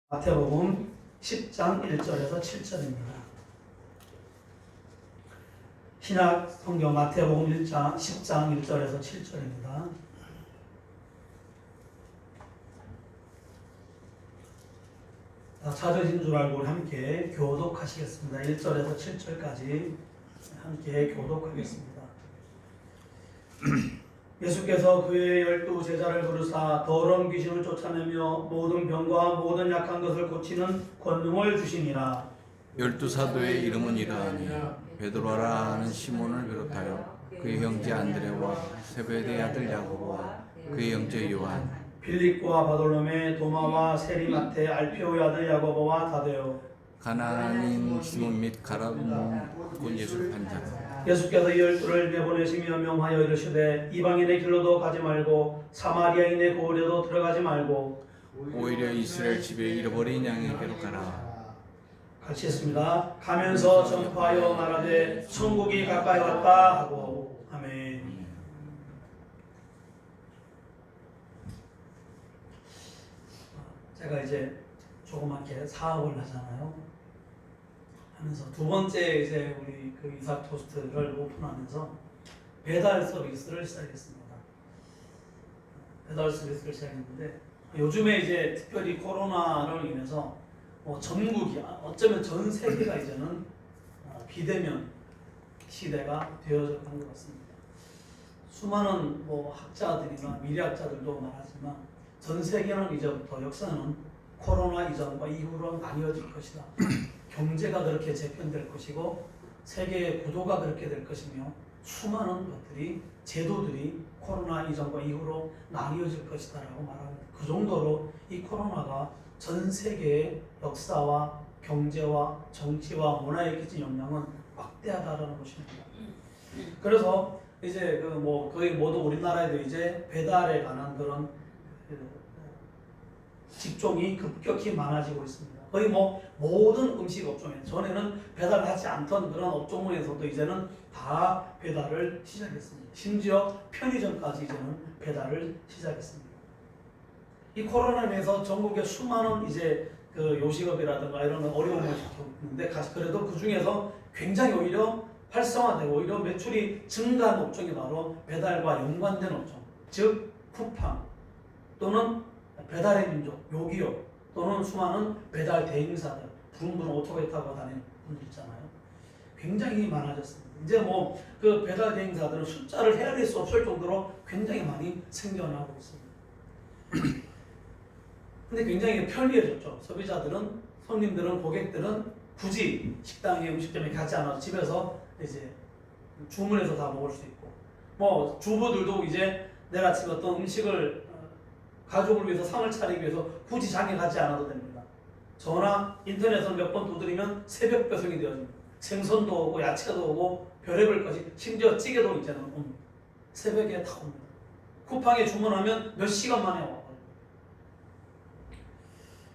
마태복음 10장 1절에서 7절입니다. 신약 성경 마태복음 10장 1절에서 7절입니다. 다 찾으신 줄 알고 함께 교독하시겠습니다. 1절에서 7절까지 함께 교독하겠습니다. 예수께서 그의 12 제자를 부르사 더러운 귀신을 쫓아내며 모든 병과 모든 약한 것을 고치는 권능을 주시니라. 12 사도의 이름은 이러하니 베드로라 하는 시몬을 비롯하여 그의 형제 안드레와 세베대의 아들 야고보와 그의 형제 요한, 빌립과 바돌로메, 도마와 세리마테, 알페오의 아들 야고보와 다데오, 가나안인 시몬 및 가룟 곧 예수를 판 자라. 예수께서 이 12를 내보내시며 명하여 이르시되 이방인의 길로도 가지 말고 사마리아인의 고을에도 들어가지 말고 오히려 이스라엘 집에 잃어버린 양에게로 가라. 같이 했습니다. 가면서 전파하여 말하되 천국이 가까이 왔다 하고. 아멘. 제가 이제 조그맣게 사업을 하잖아요. 하면서 두 번째 이제 우리 그 이삭 토스트를 오픈하면서 배달 서비스를 시작했습니다. 배달 서비스를 시작했는데 요즘에 이제 특별히 코로나로 인해서 전국이 어쩌면 전 세계가 이제는 비대면 시대가 되어져 가는 것 같습니다. 수많은 학자들이나 미래학자들도 말하지만 전 세계는 이제부터 역사는 코로나 이전과 이후로 나뉘어질 것이다. 경제가 그렇게 재편될 것이고 세계의 구도가 그렇게 될 것이며 수많은 것들이 제도들이 코로나 이전과 이후로 나뉘어질 것이다 라고 말합니다. 그 정도로 이 코로나가 전 세계의 역사와 경제와 정치와 문화에 끼친 영향은 막대하다라는 것입니다. 그래서 이제 거의 모두 우리나라에도 이제 배달에 관한 그런 직종이 급격히 많아지고 있습니다. 거의 모든 음식 업종에 전에는 배달하지 않던 그런 업종에서도 이제는 다 배달을 시작했습니다. 심지어 편의점까지 이제는 배달을 시작했습니다. 이 코로나로 인해서 전국에 수많은 이제 그 요식업이라든가 이런 어려움을 겪는데 그래도 그 중에서 굉장히 오히려 활성화되고 오히려 매출이 증가한 업종이 바로 배달과 연관된 업종, 즉 쿠팡 또는 배달의 민족, 요기요 또는 수많은 배달 대행사들, 부릉부릉 오토바이 타고 다니는 분들 있잖아요. 굉장히 많아졌습니다. 이제 그 배달 대행사들은 숫자를 헤아릴 수 없을 정도로 굉장히 많이 생겨나고 있습니다. 근데 굉장히 편리해졌죠. 소비자들은, 손님들은, 고객들은 굳이 식당에 음식점에 가지 않아도 집에서 이제 주문해서 다 먹을 수 있고, 주부들도 이제 내가 지금 어떤 음식을 가족을 위해서 상을 차리기 위해서 굳이 장에 가지 않아도 됩니다. 전화, 인터넷을 몇 번 두드리면 새벽 배송이 되어집니다. 생선도 오고 야채도 오고 별의별 것이, 심지어 찌개도 이제는 옵니다. 새벽에 다 옵니다. 쿠팡에 주문하면 몇 시간 만에 와요.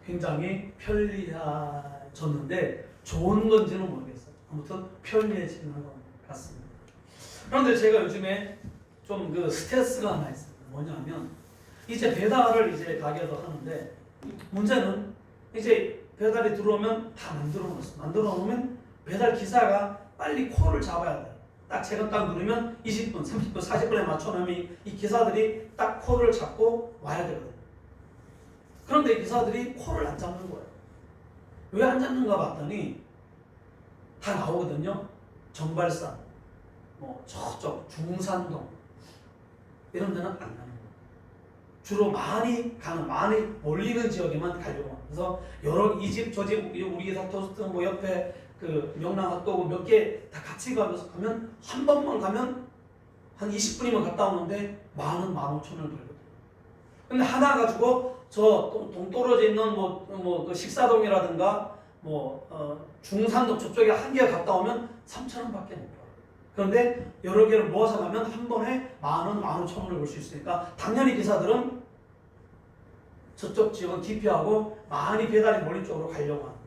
굉장히 편리해졌는데 좋은 건지는 모르겠어요. 아무튼 편리해지는 것 같습니다. 그런데 제가 요즘에 좀 스트레스가 하나 있습니다. 뭐냐면 이제 배달을 이제 가게에서 하는데 문제는 이제 배달이 들어오면 다 만들어 놓습니다. 만들어 놓으면 배달 기사가 빨리 콜을 잡아야 돼요. 제가 딱 누르면 20분, 30분, 40분에 맞춰놓으면 이 기사들이 딱 콜을 잡고 와야 되거든요. 그런데 기사들이 콜을 안 잡는 거예요. 왜 안 잡는가 봤더니 다 나오거든요. 정발산, 저쪽 중산동 이런 데는 안 가는 거예요. 주로 많이 몰리는 지역에만 가려고 합니다. 그래서 이 집, 저 집, 우리 기사 토스트, 옆에 그 명랑 핫도그 몇 개 다 같이 가면 한 번만 가면 한 20분이면 갔다 오는데 15,000원을 벌거든요. 근데 하나 가지고 저 동떨어져 있는 그 식사동이라든가 중산동 저쪽에 한 개가 갔다 오면 3,000원밖에 못 벌어요. 그런데 여러 개를 모아서 가면 한 번에 10,000원, 15,000원을 벌 수 있으니까 당연히 기사들은 저쪽 지역은 기피하고 많이 배달이 몰린 쪽으로 가려고 합니다.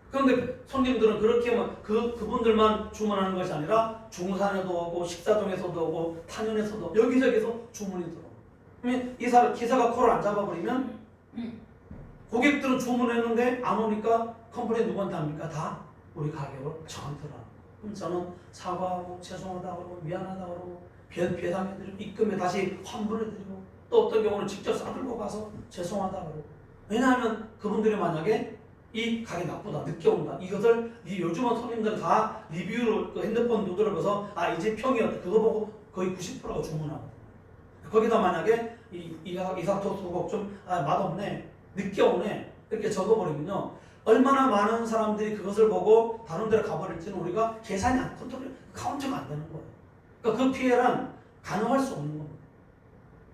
그런데 손님들은 그렇게 그분들만 주문하는 것이 아니라 중산에도 오고 식사동에서도 오고 탄현에서도 여기저기서 주문이 들어옵니다. 그러면 기사가 콜을 안 잡아버리면 고객들은 주문했는데 안 오니까 컴플레인 누구한테 합니까? 다 우리 가격을 저한테라. 그럼 저는 사과하고 죄송하다고 그러고 미안하다고 그러고 배당해드리고 입금해 다시 환불해드리고 또 어떤 경우는 직접 싸들고 가서 죄송하다고 그러고. 왜냐하면 그분들이 만약에 이 가게 나쁘다, 늦게 온다, 이것을 요즘은 손님들 다 리뷰로 그 핸드폰 두드려봐서 아 이제 평이었다 그거 보고 거의 90%가 주문하고 거기다 만약에 이사토스 국좀 맛없네, 늦게 오네 이렇게 적어버리면요 얼마나 많은 사람들이 그것을 보고 다른 데로 가버릴지는 우리가 계산이 안 카운트가 안 되는 거예요. 그러니까 그 피해는 가능할 수 없는 겁니다.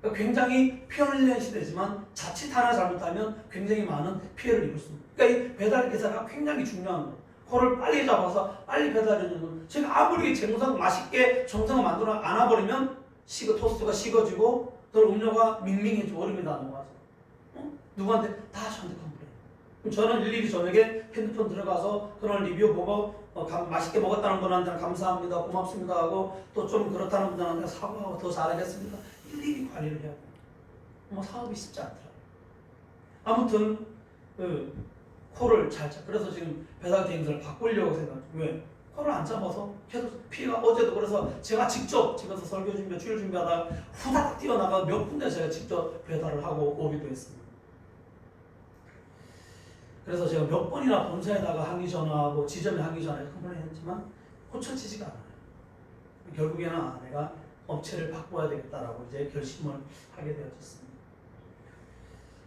그러니까 굉장히 편리한 시대지만 자칫 하나 잘못하면 굉장히 많은 피해를 입을 수 있습니다. 그러니까 이 배달 기사가 굉장히 중요한 거예요. 그거를 빨리 잡아서 빨리 배달해주는 건 제가 아무리 맛있게 정성을 만들어 안아버리면 토스트가 식어지고 또 음료가 밍밍해지고 얼음이 다 넘어가죠. 누구한테? 다 저한테 컴플레인. 그럼 저는 일일이 저녁에 핸드폰 들어가서 그런 리뷰 보고 맛있게 먹었다는 분한테는 감사합니다, 고맙습니다 하고 또 좀 그렇다는 분한테 사과하고 더 잘하겠습니다. 일일이 관리를 해야 돼요. 사업이 쉽지 않더라고요. 아무튼 코를 잘 잡. 그래서 지금 배달 대행사를 바꾸려고 생각. 왜? 코를 안 잡아서 계속 피해가 어제도 그래서 제가 직접 집에서 설교 준비, 주일 준비하다가 후다닥 뛰어나가 몇 군데 제가 직접 배달을 하고 오기도 했습니다. 그래서 제가 몇 번이나 본사에다가 항의 전화하고 지점에 항의 전화해서 컴플레인 했지만 고쳐지지가 않아요. 결국에는 내가 업체를 바꿔야 되겠다라고 이제 결심을 하게 되어졌습니다.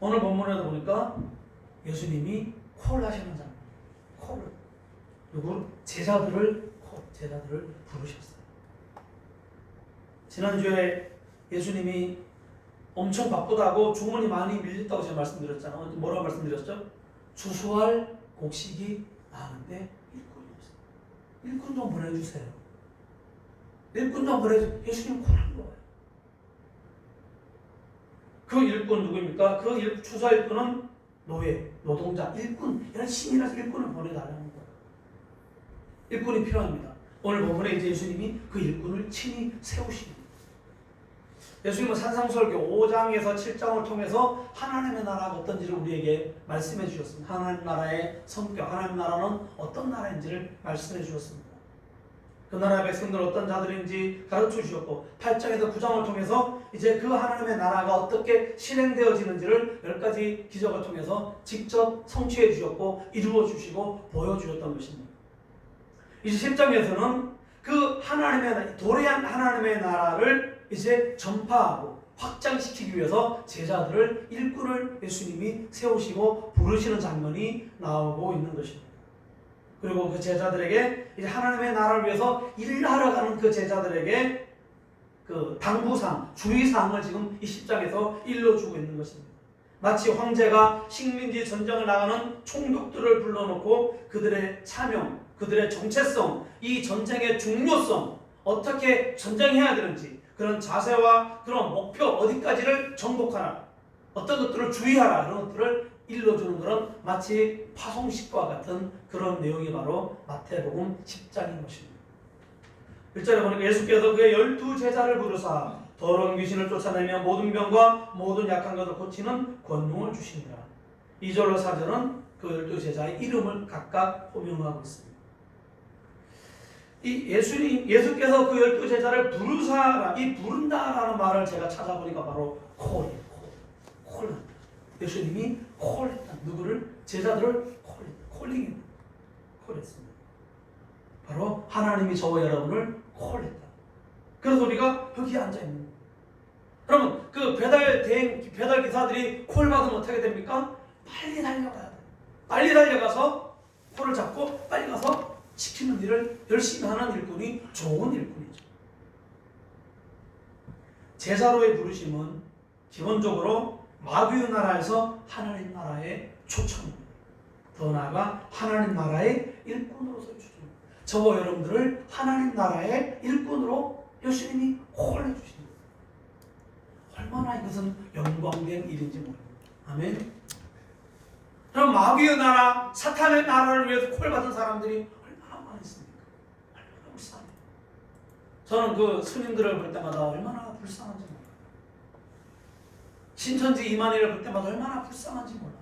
오늘 본문에도 보니까 예수님이 콜 하시는 장면, 콜을 누구? 제자들을 부르셨어요. 지난주에 예수님이 엄청 바쁘다고 주문이 많이 밀렸다고 제가 말씀드렸잖아요. 뭐라고 말씀드렸죠? 주소할 곡식이 많은데 일꾼이 없어요. 일꾼 좀 보내주세요. 일꾼 좀 보내주세요. 예수님 콜한 거예요. 그 일꾼 누구입니까? 그 추사 일꾼은 노동자, 일꾼, 이런 신이라서 일꾼을 보내달라는 거예요. 일꾼이 필요합니다. 오늘 본문에 이제 예수님이 그 일꾼을 친히 세우십니다. 예수님은 산상설교 5장에서 7장을 통해서 하나님의 나라가 어떤지를 우리에게 말씀해 주셨습니다. 하나님 나라의 성격, 하나님 나라는 어떤 나라인지를 말씀해 주셨습니다. 그 나라의 백성들은 어떤 자들인지 가르쳐 주셨고 8장에서 9장을 통해서 이제 그 하나님의 나라가 어떻게 실행되어지는지를 10가지 기적을 통해서 직접 성취해 주셨고 이루어 주시고 보여주셨던 것입니다. 이제 10장에서는 그 도래한 하나님의 나라를 이제 전파하고 확장시키기 위해서 제자들을 일꾼을 예수님이 세우시고 부르시는 장면이 나오고 있는 것입니다. 그리고 그 제자들에게 이제 하나님의 나라를 위해서 일하러 가는 그 제자들에게 그 당부상, 주의사항을 지금 이 10장에서 일러주고 있는 것입니다. 마치 황제가 식민지 전쟁을 나가는 총독들을 불러놓고 그들의 사명, 그들의 정체성, 이 전쟁의 중요성, 어떻게 전쟁해야 되는지 그런 자세와 그런 목표 어디까지를 정복하라, 어떤 것들을 주의하라 이런 것들을 일러주는 그런 마치 파송식과 같은 그런 내용이 바로 마태복음 10장인 것입니다. 1절에 보니까 예수께서 그의 12제자를 부르사 더러운 귀신을 쫓아내며 모든 병과 모든 약한 것을 고치는 권능을 주시니라. 2절로 4절은 그 12제자의 이름을 각각 호명하고 있습니다. 이 예수께서 그 12제자를 부르사라, 이 부른다라는 말을 제가 찾아보니까 바로 콜이에요. 콜. 예수님이 콜했다. 누구를? 제자들을 콜링했다. 콜했습니다. 바로 하나님이 저와 여러분을 콜했다. 그래서 우리가 여기 앉아 있는 거예요. 그러면 그 배달 기사들이 콜 받으면 어떻게 됩니까? 빨리 달려가야 돼요. 빨리 달려가서 콜을 잡고 빨리 가서 시키는 일을 열심히 하는 일꾼이 좋은 일꾼이죠. 제자로의 부르심은 기본적으로 마귀의 나라에서 하나님 나라의 초청입니다. 더 나아가 하나님 나라의 일꾼으로서의 초청입니다. 저와 여러분들을 하나님 나라의 일꾼으로 예수님이 콜해 주십니다. 얼마나 이것은 영광된 일인지 모릅니다. 아멘. 그럼 마귀의 나라, 사탄의 나라를 위해서 콜 받은 사람들이 얼마나 많이 있습니까? 얼마나 불쌍해요. 저는 그 스님들을 볼 때마다 얼마나 불쌍한지 몰라요. 신천지 이만희를 볼 때마다 얼마나 불쌍한지 몰라요.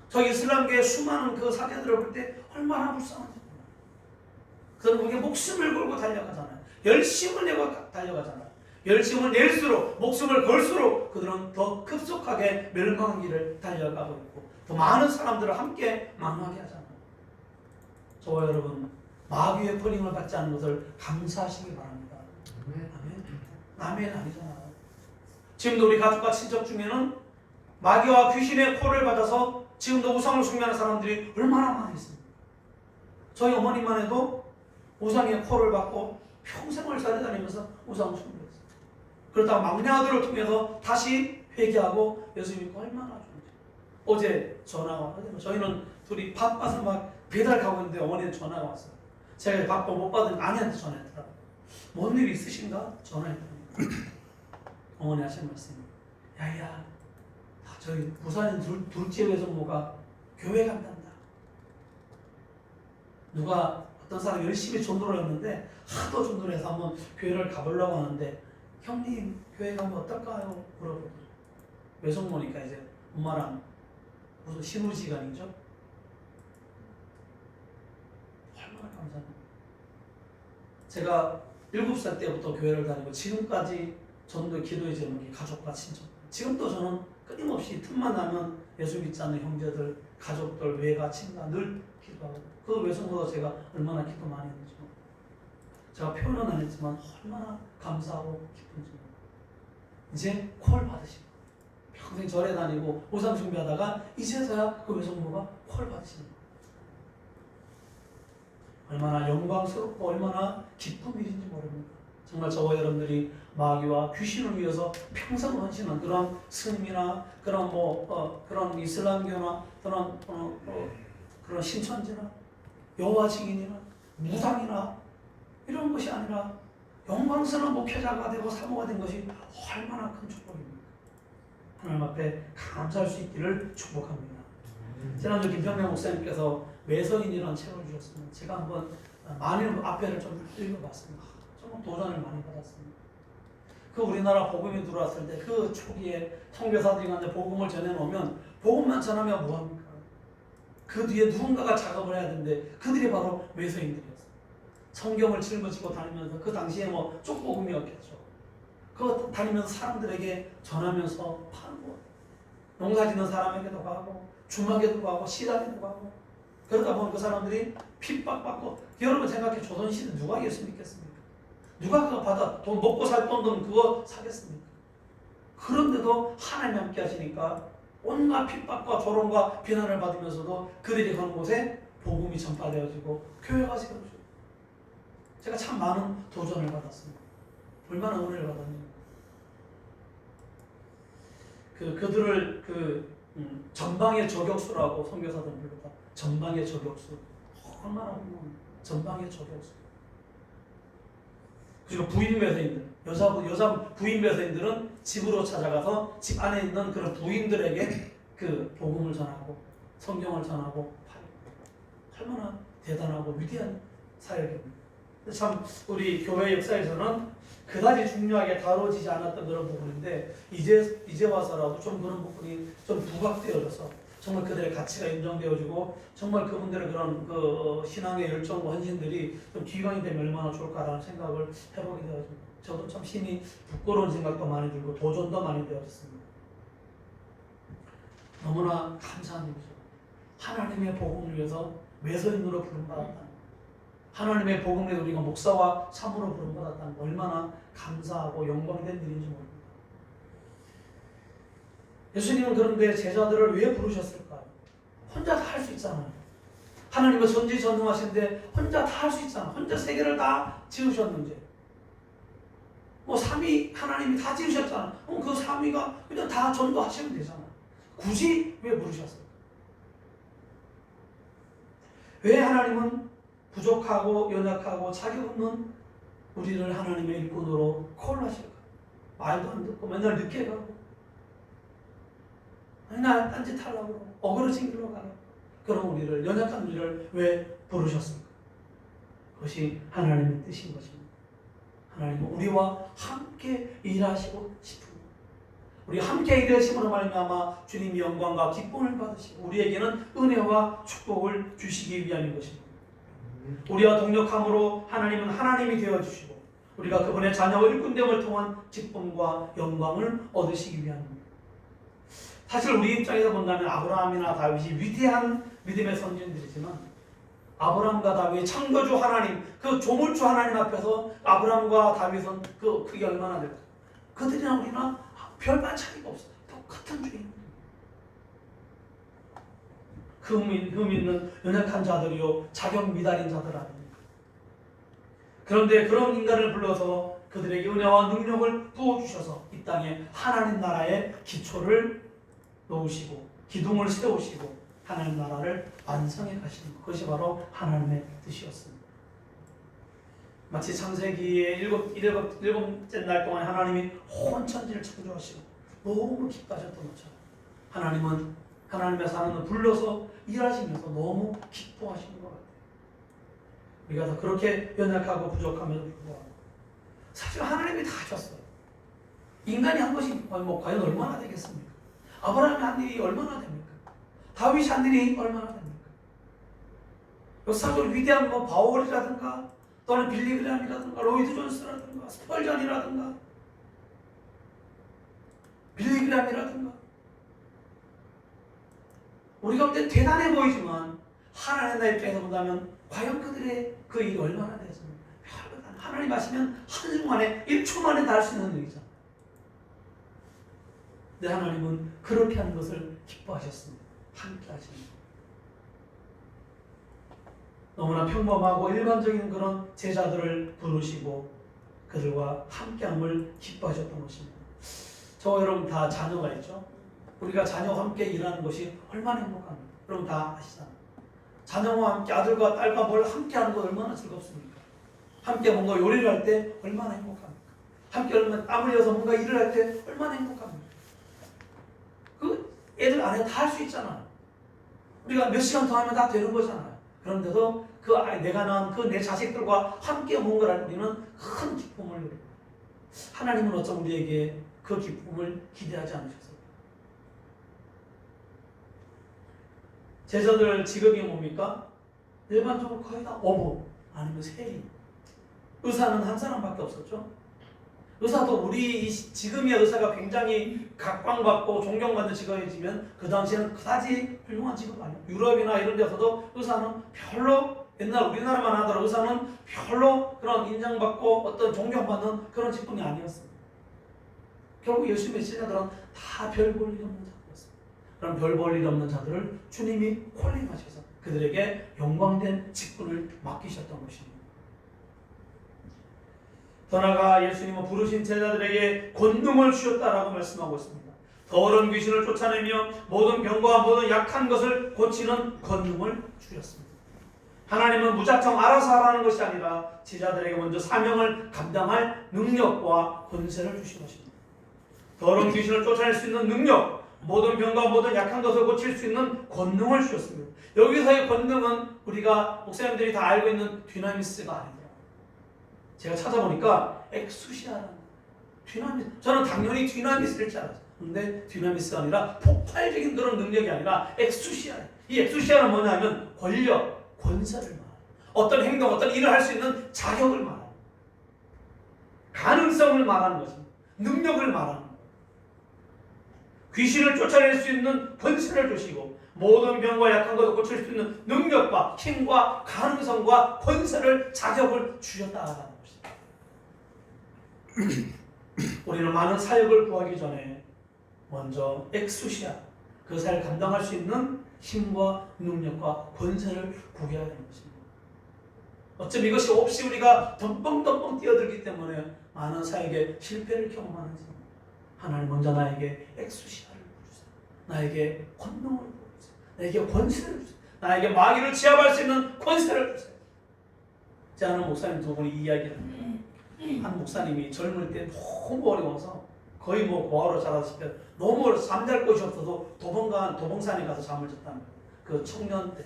저 이슬람계의 수많은 그 사제들을 볼 때 얼마나 불쌍한지 몰라요. 그들은 그게 목숨을 걸고 달려가잖아요. 열심을 내고 달려가잖아요. 열심을 낼수록, 목숨을 걸수록 그들은 더 급속하게 멸망한 길을 달려가고 있고 더 많은 사람들을 함께 망하게 하잖아요. 저와 여러분, 마귀의 버림을 받지 않는 것을 감사하시기 바랍니다. 아멘. 남의 일 아니잖아요. 지금도 우리 가족과 친척 중에는 마귀와 귀신의 콜을 받아서 지금도 우상을 숭배하는 사람들이 얼마나 많이 있습니까? 저희 어머니만 해도 우상의 콜을 받고 평생을 살아다니면서 우상을 숭배했어요. 그러다가 막내 아들을 통해서 다시 회개하고 예수 믿고 얼마나 좋은지. 어제 전화가 왔거든요. 저희는 둘이 바빠서 막 배달 가고 있는데 어머니는 전화가 왔어요. 제가 바빠 못 받은 아내한테 전화했더라고요. 뭔 일 있으신가? 전화했더니 어머니 하신 말씀이, 야야, 저희 부산인 둘째 외숙모가 교회 간단다. 누가 어떤 사람이 열심히 전도를 했는데 하도 전도를 해서 한번 교회를 가보려고 하는데 형님 교회 가면 어떨까요? 물어보더라고요. 외숙모니까 이제 엄마랑 무슨 신우지간이죠? 얼마나 감사합니다. 제가 7살 때부터 교회를 다니고 지금까지 전도 기도의 제목이 가족과 친척. 지금도 저는 끊임없이 틈만 나면 예수 믿지 않는 형제들, 가족들, 외가, 친가 늘 기도하고 그 외숙모도 제가 얼마나 기도 많이 했는지 제가 표현은 안 했지만 얼마나 감사하고 기쁜지. 이제 콜 받으시고 평생 절에 다니고 우상 숭배하다가 이제서야 그 외숙모가 콜 받으시는 거예요. 얼마나 영광스럽고 얼마나 기쁜 일인지 모릅니다. 정말 저와 여러분들이 마귀와 귀신을 위해서 평생 헌신한 그런 스님이나 그런 그런 이슬람교나 그런 신천지나 여호와 증인이나 무당이나 이런 것이 아니라 영광스러운 목회자가 되고 사모가 된 것이 얼마나 큰 축복입니까? 하나님 앞에 감사할 수 있기를 축복합니다. 지난주 김평명 목사님께서 매서인이라는 책을 주셨습니다. 제가 한번 많이 앞에를 좀 읽어봤습니다. 정말 도전을 많이 받았습니다. 그 우리나라 복음이 들어왔을 때 그 초기에 선교사들이 간데 복음을 전해놓으면 복음만 전하면 뭐합니까? 그 뒤에 누군가가 작업을 해야 되는데 그들이 바로 매서인들이었어요. 성경을 짊어지고 다니면서 그 당시에 뭐 쪽복음이었겠죠. 그거 다니면서 사람들에게 전하면서 팔고 농사 짓는 사람에게도 가고 주막에도 가고 시장에도 가고 그러다 보면 그 사람들이 핍박받고 여러분 생각해 조선시대 누가 예수 믿겠습니까? 누가 그거 받아 돈 먹고 살 돈은 그거 사겠습니까? 그런데도 하나님 함께 하시니까 온갖 핍박과 조롱과 비난을 받으면서도 그들이 가는 곳에 복음이 전파되어지고 교회가 세워지고 제가 참 많은 도전을 받았습니다. 얼마나 은혜를 받았는지. 그들을 전방의 저격수라고 선교사들은 부르다. 전방의 저격수. 얼마나 훌륭한 전방의 저격수. 그리고 부인 매서인들, 여자 부인 매서인들은 집으로 찾아가서 집 안에 있는 그런 부인들에게 그 복음을 전하고 성경을 전하고 얼마나 대단하고 위대한 사역입니다. 참 우리 교회 역사에서는 그다지 중요하게 다뤄지지 않았던 그런 부분인데 이제 와서라도 좀 그런 부분이 좀 부각되어져서 정말 그들의 가치가 인정되어지고 정말 그분들의 그런 그 신앙의 열정과 헌신들이 좀 기강이 되면 얼마나 좋을까라는 생각을 해보게 되어집니다. 저도 참 심히 부끄러운 생각도 많이 들고 도전도 많이 되었습니다. 너무나 감사한 일이죠. 하나님의 복음을 위해서 매서인으로 부름받았다는 하나님의 복음에 우리가 목사와 사모로 부름받았다는 얼마나 감사하고 영광된 일인지 모릅니다. 예수님은 그런데 제자들을 왜 부르셨을까요? 혼자 다 할 수 있잖아요. 하나님은 전지전능하신데 혼자 다 할 수 있잖아요. 혼자 세계를 다 지으셨는데 삼위 하나님이 다 지으셨잖아요. 그 삼위가 그냥 다 전도하시면 되잖아요. 굳이 왜 부르셨을까요? 왜 하나님은 부족하고 연약하고 자격 없는 우리를 하나님의 일꾼으로 콜하실까? 말도 안 듣고 맨날 늦게 가고 맨날 딴짓 하려고 어그러진 길로 가고 그런 우리를 연약한 우리를 왜 부르셨을까? 그것이 하나님의 뜻인 것입니다. 하나님은 우리와 함께 일하시고 싶은 것. 우리 함께 일하심으로 말미암아 주님이 영광과 기쁨을 받으시고 우리에게는 은혜와 축복을 주시기 위함인 것입니다. 우리와 동력함으로 하나님은 하나님이 되어주시고 우리가 그분의 자녀와 일꾼됨을 통한 기쁨과 영광을 얻으시기 위함입니다. 사실 우리 입장에서 본다면 아브라함이나 다윗이 위대한 믿음의 선진들이지만 아브라함과 다윗 창조주 하나님, 그 조물주 하나님 앞에서 아브라함과 다윗은 그게 얼마나 될까? 그들이나 우리나 별반 차이가 없어요. 똑같은 주인. 흠 있는 연약한 자들이요 자격 미달인 자들 아닙니까? 그런데 그런 인간을 불러서 그들에게 은혜와 능력을 부어주셔서 이 땅에 하나님 나라의 기초를 놓으시고 기둥을 세우시고 하나님 나라를 완성해 가시는 것, 그것이 바로 하나님의 뜻이었습니다. 마치 창세기의 일곱째 날 동안 하나님이 온 천지를 창조하시고 너무 기뻐하셨던 것처럼 하나님은 하나님의 사람을 불러서 일하시면서 너무 기뻐하시는 것 같아요. 우리가 다 그렇게 연약하고 부족함에도 불구하고 사실 하나님이 다 하셨어요. 인간이 한 것이 과연 얼마나 되겠습니까? 아브라함이 한 일이 얼마나 됩니까? 다윗이 한 일이 얼마나 됩니까? 역사적으로 위대한 바울이라든가 또는 빌리그램이라든가 로이드 존스라든가 스펄전이라든가 빌리그램이라든가 우리가 볼 때 대단해 보이지만 하나님의 입장에서 본다면 과연 그들의 그 일이 얼마나 되겠습니까? 하나님 하시면 한순간에 1초 만에 다 할 수 있는 일이잖아요. 근데 하나님은 그렇게 하는 것을 기뻐하셨습니다. 함께 하십니다. 너무나 평범하고 일반적인 그런 제자들을 부르시고 그들과 함께함을 기뻐하셨던 것입니다. 저 여러분 다 자녀가 있죠? 우리가 자녀와 함께 일하는 것이 얼마나 행복합니까? 여러분 다 아시잖아요. 자녀와 함께 아들과 딸과 뭘 함께 하는 거 얼마나 즐겁습니까? 함께 뭔가 요리를 할 때 얼마나 행복합니까? 함께 얼마나 땀 흘려서 뭔가 일을 할 때 얼마나 행복합니까? 그 애들 안에 다 할 수 있잖아요. 우리가 몇 시간 더 하면 다 되는 거잖아요. 그런데도 내가 낳은 그 내 자식들과 함께 뭔가를 할 때 우리는 큰 기쁨을 누립니다. 하나님은 어쩜 우리에게 그 기쁨을 기대하지 않으셨어요? 제자들 직업이 뭡니까? 일반적으로 거의 다 어부 아니면 세리. 의사는 한 사람밖에 없었죠. 의사도 우리 지금의 의사가 굉장히 각광받고 존경받는 직업이지만 그 당시에는 그다지 훌륭한 직업 아니에요. 유럽이나 이런 데서도 의사는 별로 옛날 우리나라만 하더라도 의사는 별로 그런 인정받고 어떤 존경받는 그런 직분이 아니었습니다. 결국 예수님의 제자들은 다 별 볼 일 없는 자들이었습니다. 그럼 별 볼 일 없는 자들을 주님이 콜링하셔서 그들에게 영광된 직분을 맡기셨던 것입니다. 더 나아가 예수님은 부르신 제자들에게 권능을 주셨다라고 말씀하고 있습니다. 더러운 귀신을 쫓아내며 모든 병과 모든 약한 것을 고치는 권능을 주셨습니다. 하나님은 무작정 알아서 하라는 것이 아니라 제자들에게 먼저 사명을 감당할 능력과 권세를 주신 것입니다. 더러운 귀신을 쫓아낼 수 있는 능력, 모든 병과 모든 약한 것을 고칠 수 있는 권능을 주셨습니다. 여기서의 권능은 우리가 목사님들이 다 알고 있는 디나미스가 아니에요. 제가 찾아보니까 엑수시아라는 디나미스. 저는 당연히 디나미스일 줄 알았어요. 근데 디나미스가 아니라 폭발적인 그런 능력이 아니라 엑수시아. 이 엑수시아는 뭐냐면 권력, 권세를 말해요. 어떤 행동, 어떤 일을 할 수 있는 자격을 말해요. 가능성을 말하는 것입니다. 능력을 말하는 거예요. 귀신을 쫓아낼 수 있는 권세를 주시고 모든 병과 약한 것을 고칠 수 있는 능력과 힘과 가능성과 권세를 자격을 주셨다는 것입니다. 우리는 많은 사역을 구하기 전에 먼저 엑수시아, 그 사역을 감당할 수 있는 힘과 능력과 권세를 구해야 하는 것입니다. 어쩜 이것이 없이 우리가 덤벙덤벙 뛰어들기 때문에 많은 사역에 실패를 경험하는지 하나님 먼저 나에게 엑수시아를 주세요. 나에게 권능을 주세요. 나에게 권세를 주세요. 나에게 마귀를 제압할 수 있는 권세를 주세요. 제 아는 목사님 두 분이 이야기를 합니다. 한 목사님이 젊을 때 너무 어려워서 거의 고아로 자라다시피 너무 어려서 잠잘 곳이 없어서 도봉산에 가서 잠을 잤답니다. 그 청년 때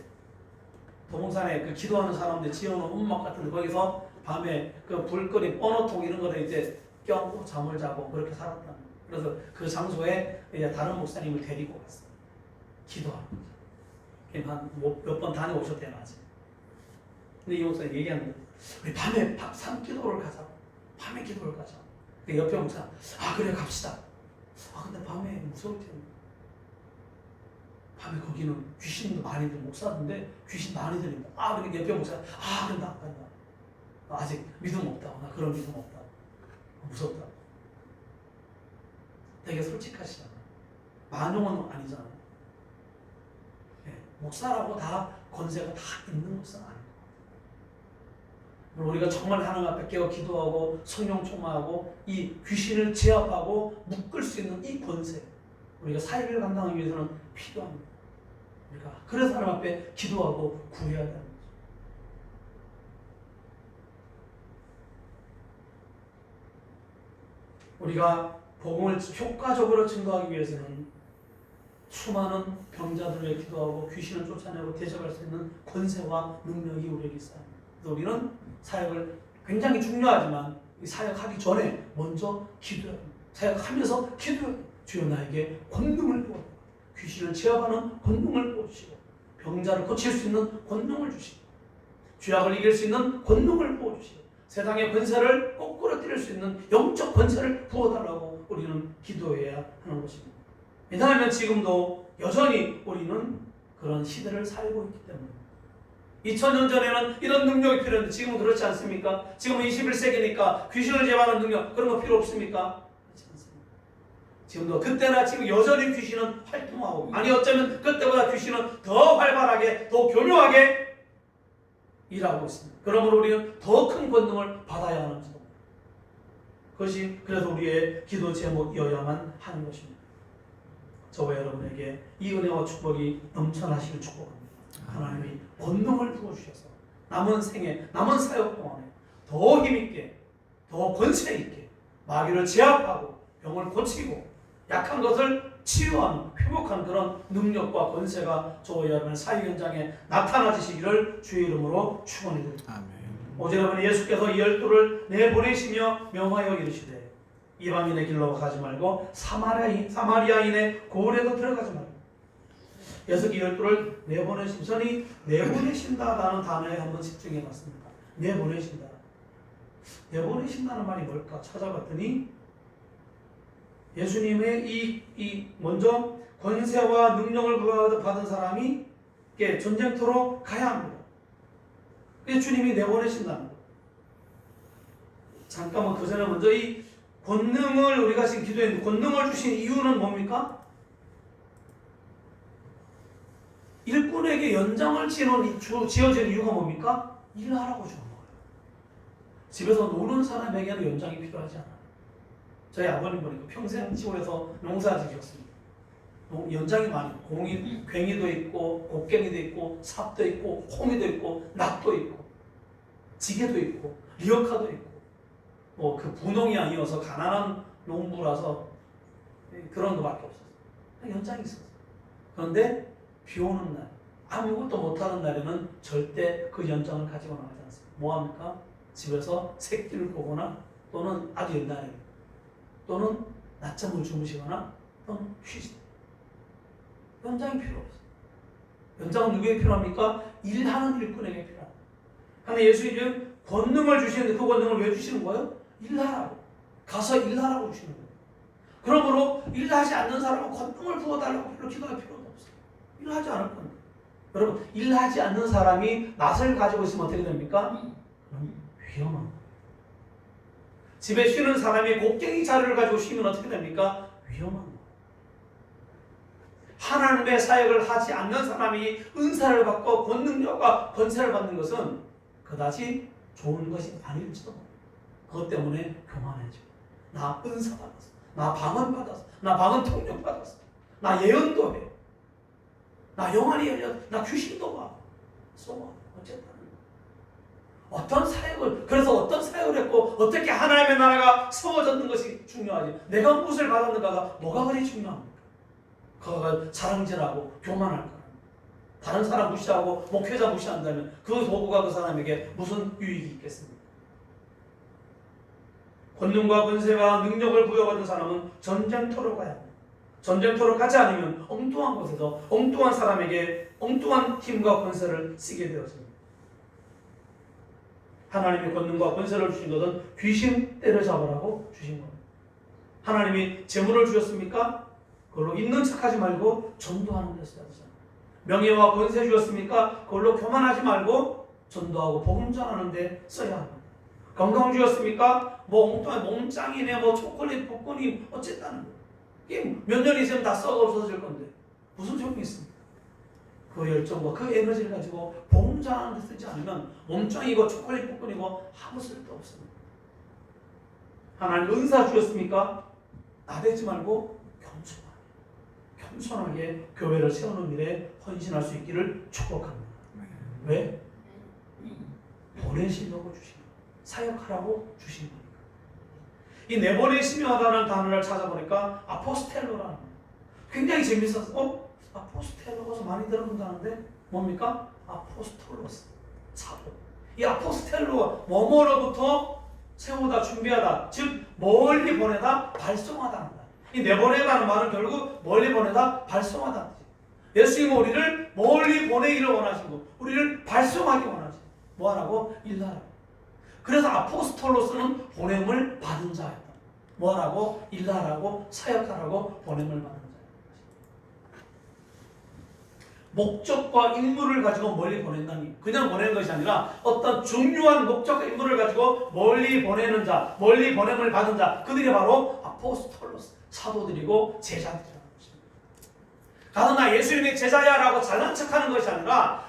도봉산에 그 기도하는 사람들 지어놓은 음막 같은 데 거기서 밤에 그 불거리 버너통 이런 거를 이제 껴안고 잠을 자고 그렇게 살았답니다. 그래서 그 장소에 다른 목사님을 데리고 갔어요. 기도하는 거죠. 몇 번 다녀오셨대요, 아직. 근데 이 목사님 얘기하는 거예요. 우리 밤에 산기도를 가자. 밤에 기도를 가자. 옆에 목사, 그래 갑시다. 근데 밤에 무서울 텐데. 밤에 거기는 귀신도 많이 들고 목사인데 귀신 많이 들린다. 근데 옆에 목사, 그럼 나 간다. 아직 믿음 없다. 나 그런 믿음 없다. 무섭다. 되게 솔직하시잖아. 만용은 아니잖아. 목사라고 다 권세가 다 있는 것은 아니고. 우리가 정말 하나님 앞에 깨어 기도하고 성령 충만하고 이 귀신을 제압하고 묶을 수 있는 이 권세, 우리가 사역을 감당하기 위해서는 필요합니다. 우리가 그래서 하나님 앞에 기도하고 구해야 되는 거죠. 우리가 복음을 효과적으로 증거하기 위해서는 수많은 병자들을 위해 기도하고 귀신을 쫓아내고 대적할 수 있는 권세와 능력이 우리에게 있어야 합니다. 그래서 우리는 사역을 굉장히 중요하지만 이 사역하기 전에 먼저 기도해야 합니다. 사역하면서 기도해야 합니다. 주여 나에게 권능을 부어 귀신을 제압하는 권능을 부어주시고 병자를 고칠 수 있는 권능을 주시고 죄악을 이길 수 있는 권능을 부어주시고 세상의 권세를 거꾸로 때릴 수 있는 영적 권세를 부어달라고 우리는 기도해야 하는 것입니다. 왜냐하면 지금도 여전히 우리는 그런 시대를 살고 있기 때문입니다. 2000년 전에는 이런 능력이 필요했는데 지금은 그렇지 않습니까? 지금은 21세기니까 귀신을 제압하는 능력 그런 거 필요 없습니까? 그렇지 않습니다. 지금도 그때나 지금 여전히 귀신은 활동하고, 아니 어쩌면 그때보다 귀신은 더 활발하게 더 교묘하게 일하고 있습니다. 그러므로 우리는 더 큰 권능을 받아야 하는 것입니다. 그것이 그래서 우리의 기도 제목이어야만 하는 것입니다. 저와 여러분에게 이 은혜와 축복이 넘쳐나시길 축복합니다. 하나님이 권능을 부어주셔서 남은 생애, 남은 사역 동안에 더 힘있게, 더 권세있게 마귀를 제압하고 병을 고치고 약한 것을 치유하는, 회복하는 그런 능력과 권세가 저와 여러분의 사역 현장에 나타나시기를 주의 이름으로 축원드립니다. 아멘. 오직 여러분 예수께서 이 12를 내보내시며 명하여 이르시되 이방인의 길로 가지 말고 사마리아인의 고을에도 들어가지 말고. 그래서 이 12를 내보내신, 저는 내보내신다라는 단어에 한번 집중해 봤습니다. 내보내신다. 내보내신다는 말이 뭘까 찾아봤더니 예수님의 먼저 권세와 능력을 받은 사람이 전쟁터로 가야 합니다. 그래서 주님이 내보내신다는 거예요. 잠깐만 그 전에 먼저 이 권능을 우리가 지금 기도했는데 권능을 주신 이유는 뭡니까? 일꾼에게 연장을 지어진 이유가 뭡니까? 일하라고 주는 거예요. 집에서 노는 사람에게는 연장이 필요하지 않아요. 저희 아버님 보니까 평생 시골에서 농사 지셨습니다. 연장이 많이 있고, 괭이도 있고, 곡괭이도 있고, 삽도 있고, 호미도 있고, 낫도 있고, 지게도 있고, 리어카도 있고, 그 분홍이 아니어서 가난한 농부라서 그런 거밖에 없었어요. 연장이 있었어요. 그런데 비 오는 날, 아무것도 못하는 날에는 절대 그 연장을 가지고 나가지 않습니다. 뭐합니까? 집에서 새끼를 보거나 또는 아주 옛날에 또는 낮잠을 주무시거나 또는 쉬지. 연장이 필요 없어요. 연장은 누구에게 필요합니까? 일하는 일꾼에게 필요합니다. 근데 예수님은 권능을 주시는데 그 권능을 왜 주시는 거예요? 일하라고. 가서 일하라고 주시는 거예요. 그러므로 일하지 않는 사람은 권능을 부어달라고 별로 기도할 필요가 없어요. 일하지 않을 겁니다. 여러분, 일하지 않는 사람이 낫을 가지고 있으면 어떻게 됩니까? 그럼 위험한 거예요. 집에 쉬는 사람이 곡괭이 자루를 가지고 쉬면 어떻게 됩니까? 위험한 거예요. 하나님의 사역을 하지 않는 사람이 은사를 받고 권능력과 권세를 받는 것은 그다지 좋은 것이 아닐지도 모릅니다. 그것 때문에 교만해져. 나 은사 받았어. 나 방언 받았어. 나 방언 통역 받았어. 나 예언도 해. 나 영안이 열려. 나 귀신도 봐. 쏘아. 어쨌든 어떤 사역을, 그래서 어떤 사역을 했고 어떻게 하나님의 나라가 세워졌는 것이 중요하지. 내가 무엇을 받았는가가 뭐가 그리 중요합니까? 그가 자랑질하고 교만할까? 다른 사람 무시하고 목회자 무시한다면 그 도구가 그 사람에게 무슨 유익이 있겠습니까? 권능과 권세와 능력을 부여받은 사람은 전쟁터로 가야 합니다. 전쟁터로 가지 않으면 엉뚱한 곳에서 엉뚱한 사람에게 엉뚱한 힘과 권세를 쓰게 되었습니다. 하나님이 권능과 권세를 주신 것은 귀신 때려잡으라고 주신 겁니다. 하나님이 재물을 주셨습니까? 그걸로 있는 척하지 말고 전도하는 데 써야 되잖아요. 명예와 권세 주셨습니까? 그걸로 교만하지 말고 전도하고 복음 전하는 데 써야 합니다. 건강 주셨습니까? 뭐 엉뚱한 몸짱이네, 뭐 초콜릿 복권이 어쨌다는 거예요. 이게 몇 년 있으면 다 썩어 없어질 건데 무슨 소용이 있습니까? 그 열정과 그 에너지를 가지고 복음 전하는 데 쓰지 않으면 몸짱이고 초콜릿 복권이고 아무 쓸데 없습니다. 하나님 은사 주셨습니까? 나대지 말고 겸손하게 교회를 세우는 일에 헌신할 수 있기를 축복합니다. 왜? 보내시려고 주신 거예요. 사역하라고 주신 거니까. 이 내보내시며라는 단어를 찾아보니까 아포스텔로라는 거예요. 굉장히 재밌었어. 아포스텔로가 많이 들어본다는데 뭡니까? 아포스톨로스, 사도. 이 아포스텔로가 뭐뭐로부터 세우다, 준비하다, 즉 멀리 보내다, 발송하다는 거예요. 이 내보내다는 말은 결국 멀리 보내다, 발송하다는 거죠. 예수님은 우리를 멀리 보내기를 원하시고 우리를 발송하기 원하시고 뭐하라고? 일하라고. 그래서 아포스톨로스는 보냄을 받은 자였다. 뭐하라고? 일하라고, 사역하라고 보냄을 받은 자였다. 목적과 임무를 가지고 멀리 보낸다니 그냥 보내는 것이 아니라 어떤 중요한 목적과 임무를 가지고 멀리 보내는 자, 멀리 보냄을 받은 자, 그들이 바로 아포스톨로스, 사도들이고 제자들이라는 것입니다. 그러나 예수님의 제자야라고 잘난 척하는 것이 아니라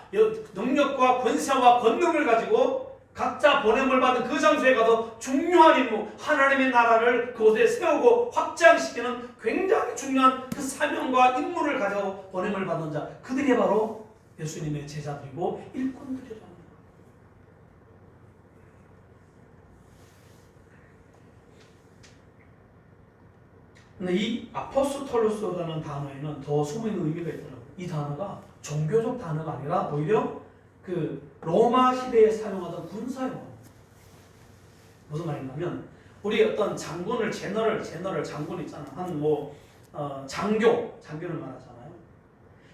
능력과 권세와 권능을 가지고 각자 보냄을 받은 그 장소에 가서 중요한 임무, 하나님의 나라를 그곳에 세우고 확장시키는 굉장히 중요한 그 사명과 임무를 가지고 보냄을 받은 자, 그들이 바로 예수님의 제자들이고 일꾼들이라는 거예요. 근데 이 아포스톨로스라는 단어에는 더 숨어있는 의미가 있더라고요. 이 단어가 종교적 단어가 아니라 오히려 그 로마 시대에 사용하던 군사용어. 무슨 말인가면 우리 어떤 장군을 제너럴 장군 있잖아. 장교를 말하잖아요.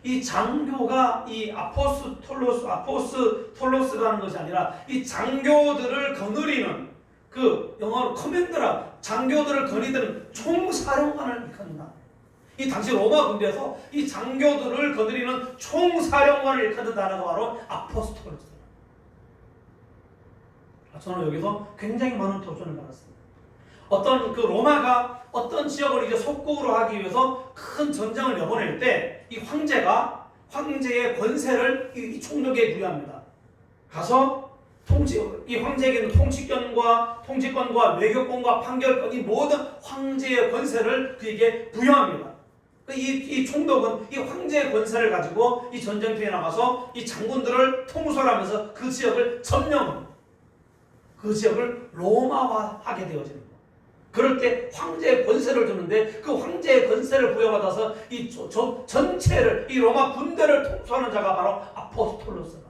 이 장교가 이 아포스톨로스라는 것이 아니라 이 장교들을 거느리는 그 영어로 커맨더라, 장교들을 거느리는 총사령관을 일컫는다. 이 당시 로마 군대에서 이 장교들을 거느리는 총사령관을 일컫는 단어가 바로 아포스톨로스. 저는 여기서 굉장히 많은 도전을 받았습니다. 어떤 그 로마가 어떤 지역을 이제 속국으로 하기 위해서 큰 전쟁을 내보낼 때 이 황제의 권세를 이 총독에게 부여합니다. 가서 이 황제에게는 통치권과 외교권과 판결권, 이 모든 황제의 권세를 그에게 부여합니다. 이 총독은 이 황제의 권세를 가지고 이 전쟁터에 나가서 이 장군들을 통솔하면서 그 지역을 점령합니다. 그 지역을 로마화하게 되어집니다. 그럴 때 황제의 권세를 주는데 그 황제의 권세를 부여받아서 이 전체를, 이 로마 군대를 통솔하는 자가 바로 아포스톨로스다.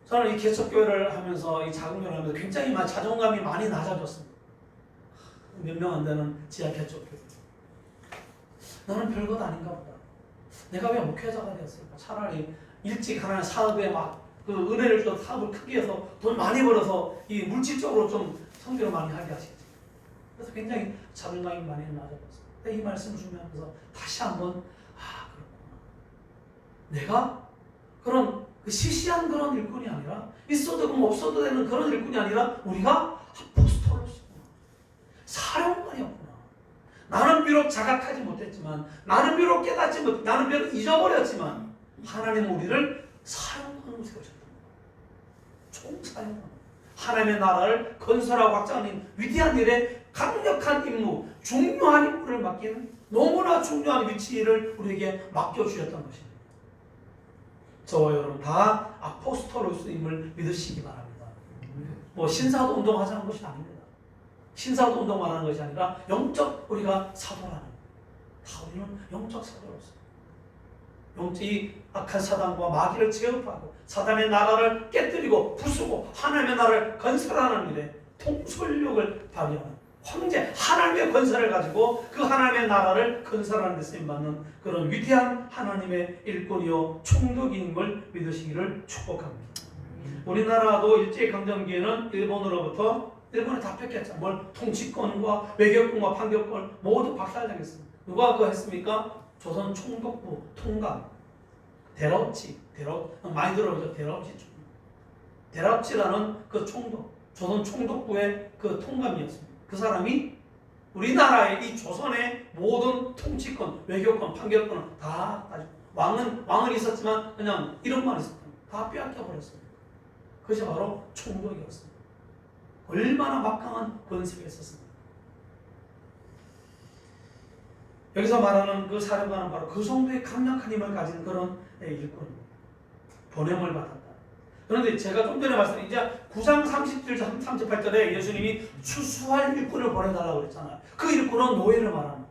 저는 이 개척교회를 하면서, 이 작은 교회를 하면서 굉장히 자존감이 많이 낮아졌습니다. 몇 명 안 되는 지하 개척교회. 나는 별것 아닌가 보다. 내가 왜 목회자가 되었을까? 차라리 일찍 하나의 사업에 그 은혜를 주던 사업을 크게 해서 돈 많이 벌어서 이 물질적으로 좀 성교를 많이 하게 하시지. 그래서 굉장히 자존감이 많이 낮아졌어요. 근데 이 말씀을 준비하면서 다시 한번 그렇구나. 내가 그런 그 시시한 그런 일꾼이 아니라 있어도 되고 없어도 되는 그런 일꾼이 아니라 우리가 아포스톨로스구나. 사령관이었구나. 나는 비록 자각하지 못했지만, 나는 비록 깨닫지 못, 나는 비록 잊어버렸지만 하나님은 우리를 사령관으로 세우셨다. 총사령관. 하나님의 나라를 건설하고 확장하는 위대한 일에 강력한 임무, 중요한 임무를 맡기는 너무나 중요한 위치를 우리에게 맡겨주셨던 것입니다. 저와 여러분 다 아포스톨로스임을 믿으시기 바랍니다. 뭐 신사도 운동하자는 것이 아닙니다. 신사도 운동만 하는 것이 아니라 영적 우리가 사도라는, 다 우리는 영적 사도로서 이 악한 사단과 마귀를 제압하고 사단의 나라를 깨뜨리고 부수고 하나님의 나라를 건설하는 일에 통솔력을 발휘하는 황제 하나님의 권세를 가지고 그 하나님의 나라를 건설하는 데 쓰임받는 그런 위대한 하나님의 일꾼이요 총독임을 믿으시기를 축복합니다. 우리나라도 일제강점기에는 일본이 다 뺏겼죠. 뭘 통치권과 외교권과 판교권 모두 박살당했습니다. 누가 그거 했습니까? 조선 총독부 통감 대라우치 많이 들어보죠. 대라우치라는 그 총독 조선 총독부의 그 통감이었습니다. 그 사람이 우리나라의 이 조선의 모든 통치권, 외교권, 판결권을 다 가지고 왕은 있었지만 그냥 이름만 있었던 다 빼앗겨 버렸습니다. 그것이 바로 총독이었습니다. 얼마나 막강한 권세가 있었습니다. 여기서 말하는 그 사령관은 바로 그 정도의 강력한 힘을 가진 그런 일꾼입니다. 보냄을 받았다. 그런데 제가 좀 전에 말씀드린 이제 9장 37절 38절에 예수님이 추수할 일꾼을 보내달라고 그랬잖아요. 그 일꾼은 노예를 말하는 거예요.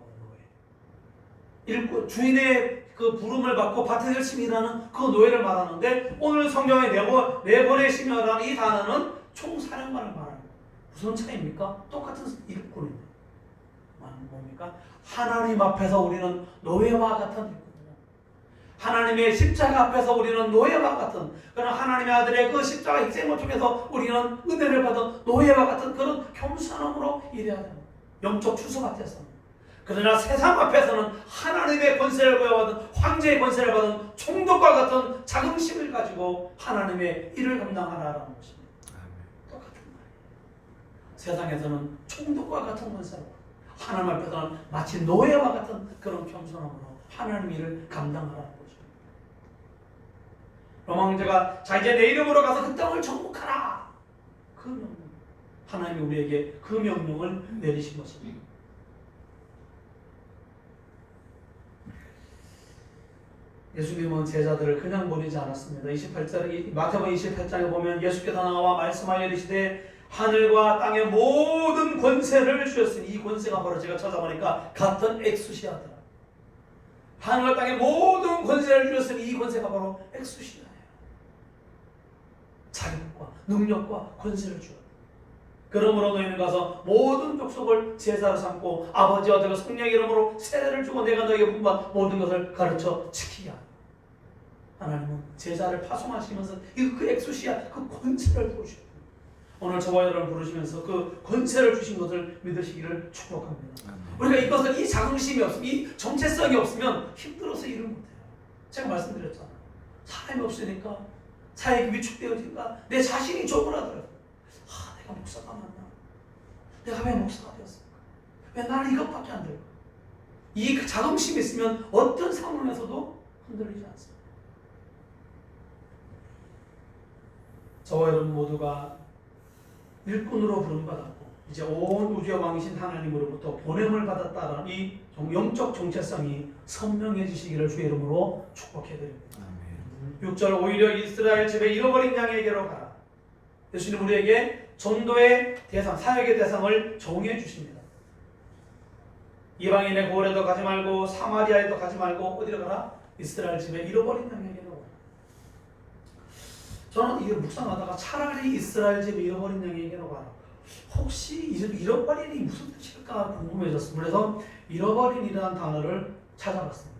일꾼, 주인의 그 부름을 받고 밭에 열심히 일하는 그 노예를 말하는데 오늘 성경에 내보내시며라는 이 단어는 총사령관을 말하는 거예요. 무슨 차이입니까? 똑같은 일꾼인데 뭡니까? 하나님 앞에서 우리는 노예와 같은 일꾼이에요. 하나님의 십자가 앞에서 우리는 노예와 같은 그런 하나님의 아들의 그 십자가 희생을 통해서 우리는 은혜를 받은 노예와 같은 그런 겸손함으로 일해야 됩니다. 영적 추수 같아서. 그러나 세상 앞에서는 하나님의 권세를 부여받은 황제의 권세를 받은 총독과 같은 자긍심을 가지고 하나님의 일을 감당하라는 것입니다. 똑같은 말이에요. 세상에서는 총독과 같은 권세로 하나님 앞에서는 마치 노예와 같은 그런 겸손함으로 하나님 일을 감당하라는 거죠. 로마 황제가 자 이제 내 이름으로 가서 그 땅을 정복하라. 그 명령. 하나님이 우리에게 그 명령을 내리신 것입니다. 예수님은 제자들을 그냥 보내지 않았습니다. 28절 마태복음 28장에 보면 예수께서 나와 말씀하여 이르시되 하늘과 땅의 모든 권세를 주셨으니 이 권세가 바로 제가 찾아보니까 같은 엑수시아더라. 하늘과 땅의 모든 권세를 주셨으니 이 권세가 바로 엑수시아예요. 자격과 능력과 권세를 주었다. 그러므로 너희는 가서 모든 족속을 제자로 삼고 아버지와 아들과 성령의 이름으로 세례를 주고 내가 너희에게 분부한 모든 것을 가르쳐 지키게 하라. 하나님은 제자를 파송하시면서 그 엑수시아 그 권세를 보여주십니다. 오늘 저와 여러분을 부르시면서 그 권세를 주신 것을 믿으시기를 축복합니다. 우리가 이것을 이 자긍심이 없으면 이 정체성이 없으면 힘들어서 일을 못해요. 제가 말씀드렸잖아요. 사람이 없으니까 사역이 위축되어진다. 내 자신이 조급하더라고요. 내가 목사가 맞나? 내가 왜 목사가 되었을까? 왜 나는 이것밖에 안 될까? 이 자긍심이 있으면 어떤 상황에서도 흔들리지 않습니다. 저와 여러분 모두가 일꾼으로 부름받았고 이제 온 우주의 왕이신 하나님으로부터 보냄을 받았다는 이 영적 정체성이 선명해지시기를 주의 이름으로 축복해드립니다. 6절 오히려 이스라엘 집에 잃어버린 양에게로 가라. 예수님 우리에게 전도의 대상, 사역의 대상을 정해 주십니다. 이방인의 고을에도 가지 말고 사마리아에도 가지 말고 어디로 가라? 이스라엘 집에 잃어버린 양에게로 가라. 저는 이게 묵상하다가 차라리 이스라엘 집에 잃어버린 양에게로 가라. 혹시 잃어버린이 무슨 뜻일까 궁금해졌습니다. 그래서 잃어버린이라는 단어를 찾아봤습니다.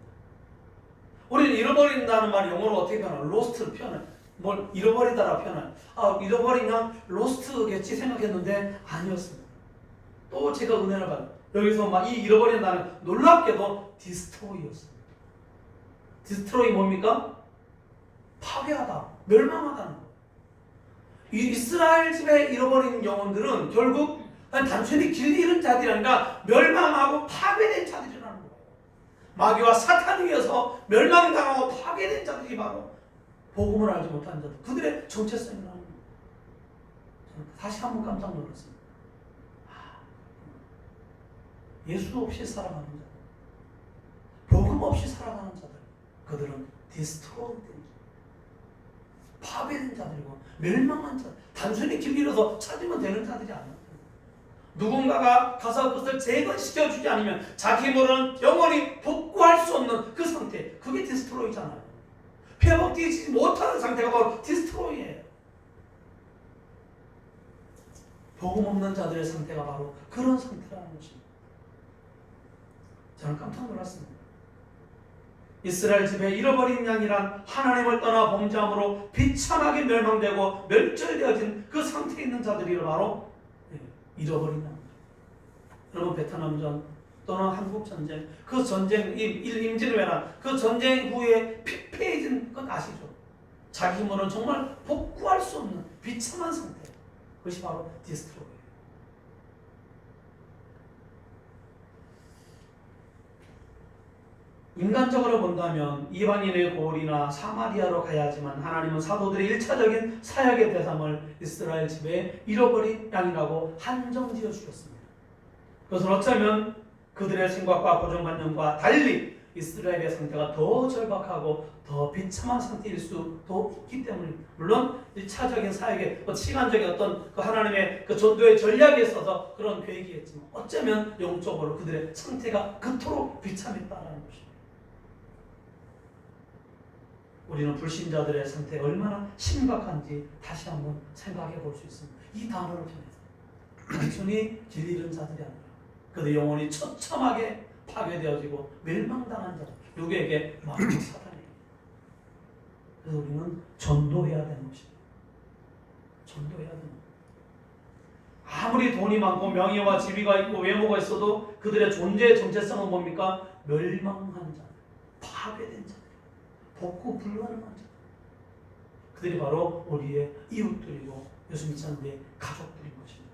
우리는 잃어버린다는 말이 영어로 어떻게 표현해요? 로스트를 표현해요. 뭘 잃어버리다라 표현해요. 잃어버리면 로스트겠지 생각했는데 아니었습니다. 또 제가 은혜를 받아요. 여기서 막 이 잃어버린다는 놀랍게도 디스트로이였습니다. 디스트로이 뭡니까? 파괴하다, 멸망하다는 거. 이 이스라엘 집에 잃어버린 영혼들은 결국 단순히 길 잃은 자들이 아니라 멸망하고 파괴된 자들이라는 거예요. 마귀와 사탄에 의해서 멸망당하고 파괴된 자들이 바로 복음을 알지 못하는 자들, 그들의 정체성이라는 거예요. 다시 한번 깜짝 놀랐습니다. 예수 없이 살아가는 자들, 복음 없이 살아가는 자들, 그들은 디스트로이된 파괴된 자들이고 멸망한 자들, 단순히 길 잃어서 찾으면 되는 자들이 아니에요. 누군가가 가서 그것을 재건시켜주지 않으면 자기 힘으로는 영원히 복구할 수 없는 그 상태, 그게 디스트로이잖아요. 회복되지 못하는 상태가 바로 디스트로이예요. 복음 없는 자들의 상태가 바로 그런 상태라는 것입니다. 저는 깜짝 놀랐습니다. 이스라엘 집에 잃어버린 양이란 하나님을 떠나 범죄함으로 비참하게 멸망되고 멸절되어진 그 상태에 있는 자들이 바로 잃어버린 양. 여러분, 베트남전 또는 한국전쟁, 그 전쟁, 임진왜란, 그 전쟁 후에 피폐해진 것 아시죠? 자기 힘으로는 정말 복구할 수 없는 비참한 상태. 그것이 바로 디스트로이예요. 인간적으로 본다면 이방인의 고을이나 사마리아로 가야 하지만 하나님은 사도들의 1차적인 사역의 대상을 이스라엘 집에 잃어버린 양이라고 한정지어 주셨습니다. 그것은 어쩌면 그들의 생각과 고정관념과 달리 이스라엘의 상태가 더 절박하고 더 비참한 상태일 수도 있기 때문입니다. 물론 1차적인 사역의 시간적인 어떤 그 하나님의 그 전도의 전략에 있어서 그런 계획이겠지만 어쩌면 영적으로 그들의 상태가 그토록 비참했다라는 것입니다. 우리는 불신자들의 상태가 얼마나 심각한지 다시 한번 생각해 볼 수 있습니다. 이 단어를 통해서 단순히 길 잃은 자들이 아니라 그들의 영혼이 처참하게 파괴되어지고 멸망당한 자들, 누구에게? 마지막 사단에게. 그래서 우리는 전도해야 되는 것입니다. 전도해야 되는 것입니다. 아무리 돈이 많고 명예와 지위가 있고 외모가 있어도 그들의 존재의 정체성은 뭡니까? 멸망한 자들, 파괴된 자들, 복구 불가능한 자들. 그들이 바로 우리의 이웃들이고 예수 믿지 않는 우리의 가족들인 것입니다.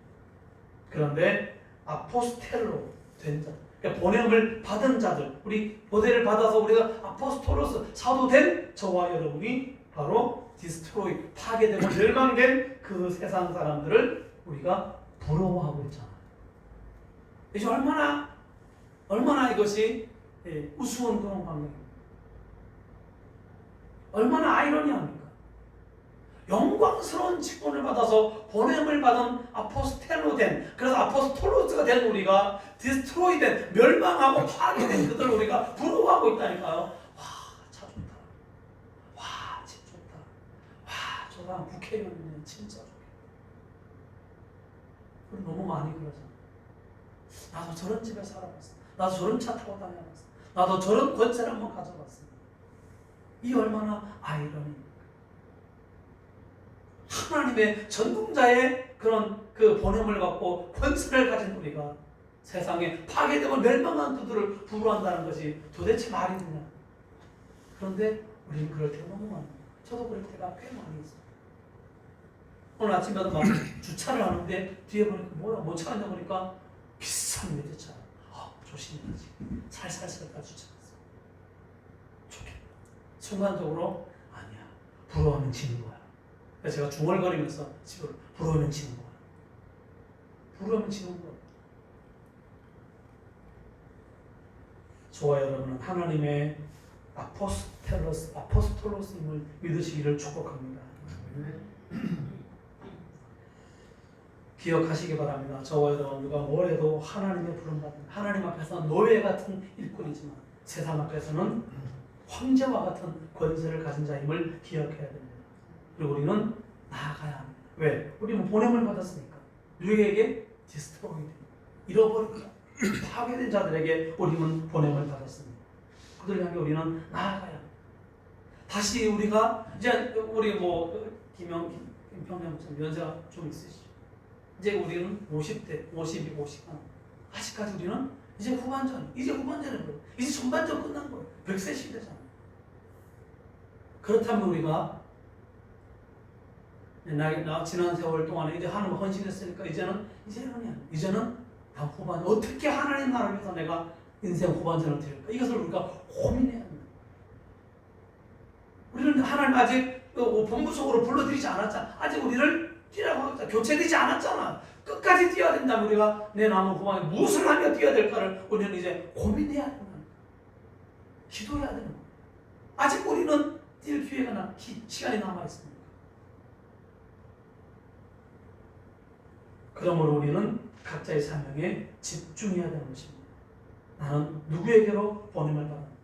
그런데 아포스텔로 된 자들, 그러니까 보냄을 받은 자들, 우리 보냄을 받아서 우리가 아포스토로스 사도 된 저와 여러분이 바로 디스트로이, 파괴되고 멸망된 그 세상 사람들을 우리가 부러워하고 있잖아요. 이제 얼마나 이것이 우스운 그런 관계입니다. 얼마나 아이러니합니까? 영광스러운 직분을 받아서 보냄을 받은 아포스텔로 된, 그래서 아포스톨로스가 된 우리가 디스트로이 된, 멸망하고 파괴된 그들을 우리가 부러워하고 있다니까요. 와, 차 좋다. 와, 집 좋다. 와, 저 사람 국회의원이네. 진짜 좋겠다. 우리 너무 많이 그러잖아. 나도 저런 집에 살아봤어. 나도 저런 차 타고 다녀봤어. 나도 저런 권세를 한번 가져봤어. 이 얼마나 아이러니입니까? 하나님의 전능자의 그런 그 보냄을 받고 권세를 가진 우리가 세상에 파괴되고 멸망한 그들을 부러워한다는 것이 도대체 말이 되냐? 그런데 우리는 그럴 때가 너무 많아요. 저도 그럴 때가 꽤 많이 있어요. 오늘 아침에도 막 주차를 하는데 뒤에 보니까 뭐야? 뭐 차인데 보니까 비싼 외제차. 조심해야지. 살살살살 주차했어. 좋겠다. 순간적으로 아니야. 부러워하면 지는 거야. 그래서 제가 중얼거리면서 집으로 부러우면 지는 거야. 부러우면 지는 거야. 저와 여러분은 하나님의 아포스톨로스임을 믿으시기를 축복합니다. 기억하시기 바랍니다. 저와 여러분 누가 뭘 해도 하나님의 부름받은, 하나님 앞에서는 노예 같은 일꾼이지만 세상 앞에서는 황제와 같은 권세를 가진 자임을 기억해야 됩니다. 그리고 우리는 나아가야 합니다. 왜? 우리는 보냄을 받았으니까. 누구에게? 디스트로이드, 잃어버린 자, 파괴된 자들에게 우리는 보냄을 받았습니다. 그들 향해 우리는 나아가야 합니다. 다시 우리가 이제 우리 김평양 목사님 연세가 좀 있으시죠. 이제 우리는 50대, 52, 50간 아직까지 우리는 이제 후반전, 이제 전반전 끝난 거예요. 100세 시대잖아요. 그렇다면 우리가 지난 세월 동안에 이제 하나님 헌신했으니까 이제는 다음 후반전 어떻게 하나님 나라를 위해서 내가 인생 후반전을 드릴까? 이것을 우리가 고민해야 합니다. 우리는 하나님 아직 본부속으로 불러들이지 않았잖아. 아직 우리를 뛰라고 하겠다. 교체되지 않았잖아. 끝까지 뛰어야 된다면 우리가 내 남은 후반에 무엇을 하며 뛰어야 될까를 우리는 이제 고민해야 된다. 기도해야 되는 거야. 아직 우리는 뛸 기회가 시간이 남아 있습니다. 그러므로 우리는 각자의 사명에 집중해야 되는 것입니다. 나는 누구에게로 보냄을 받았는가?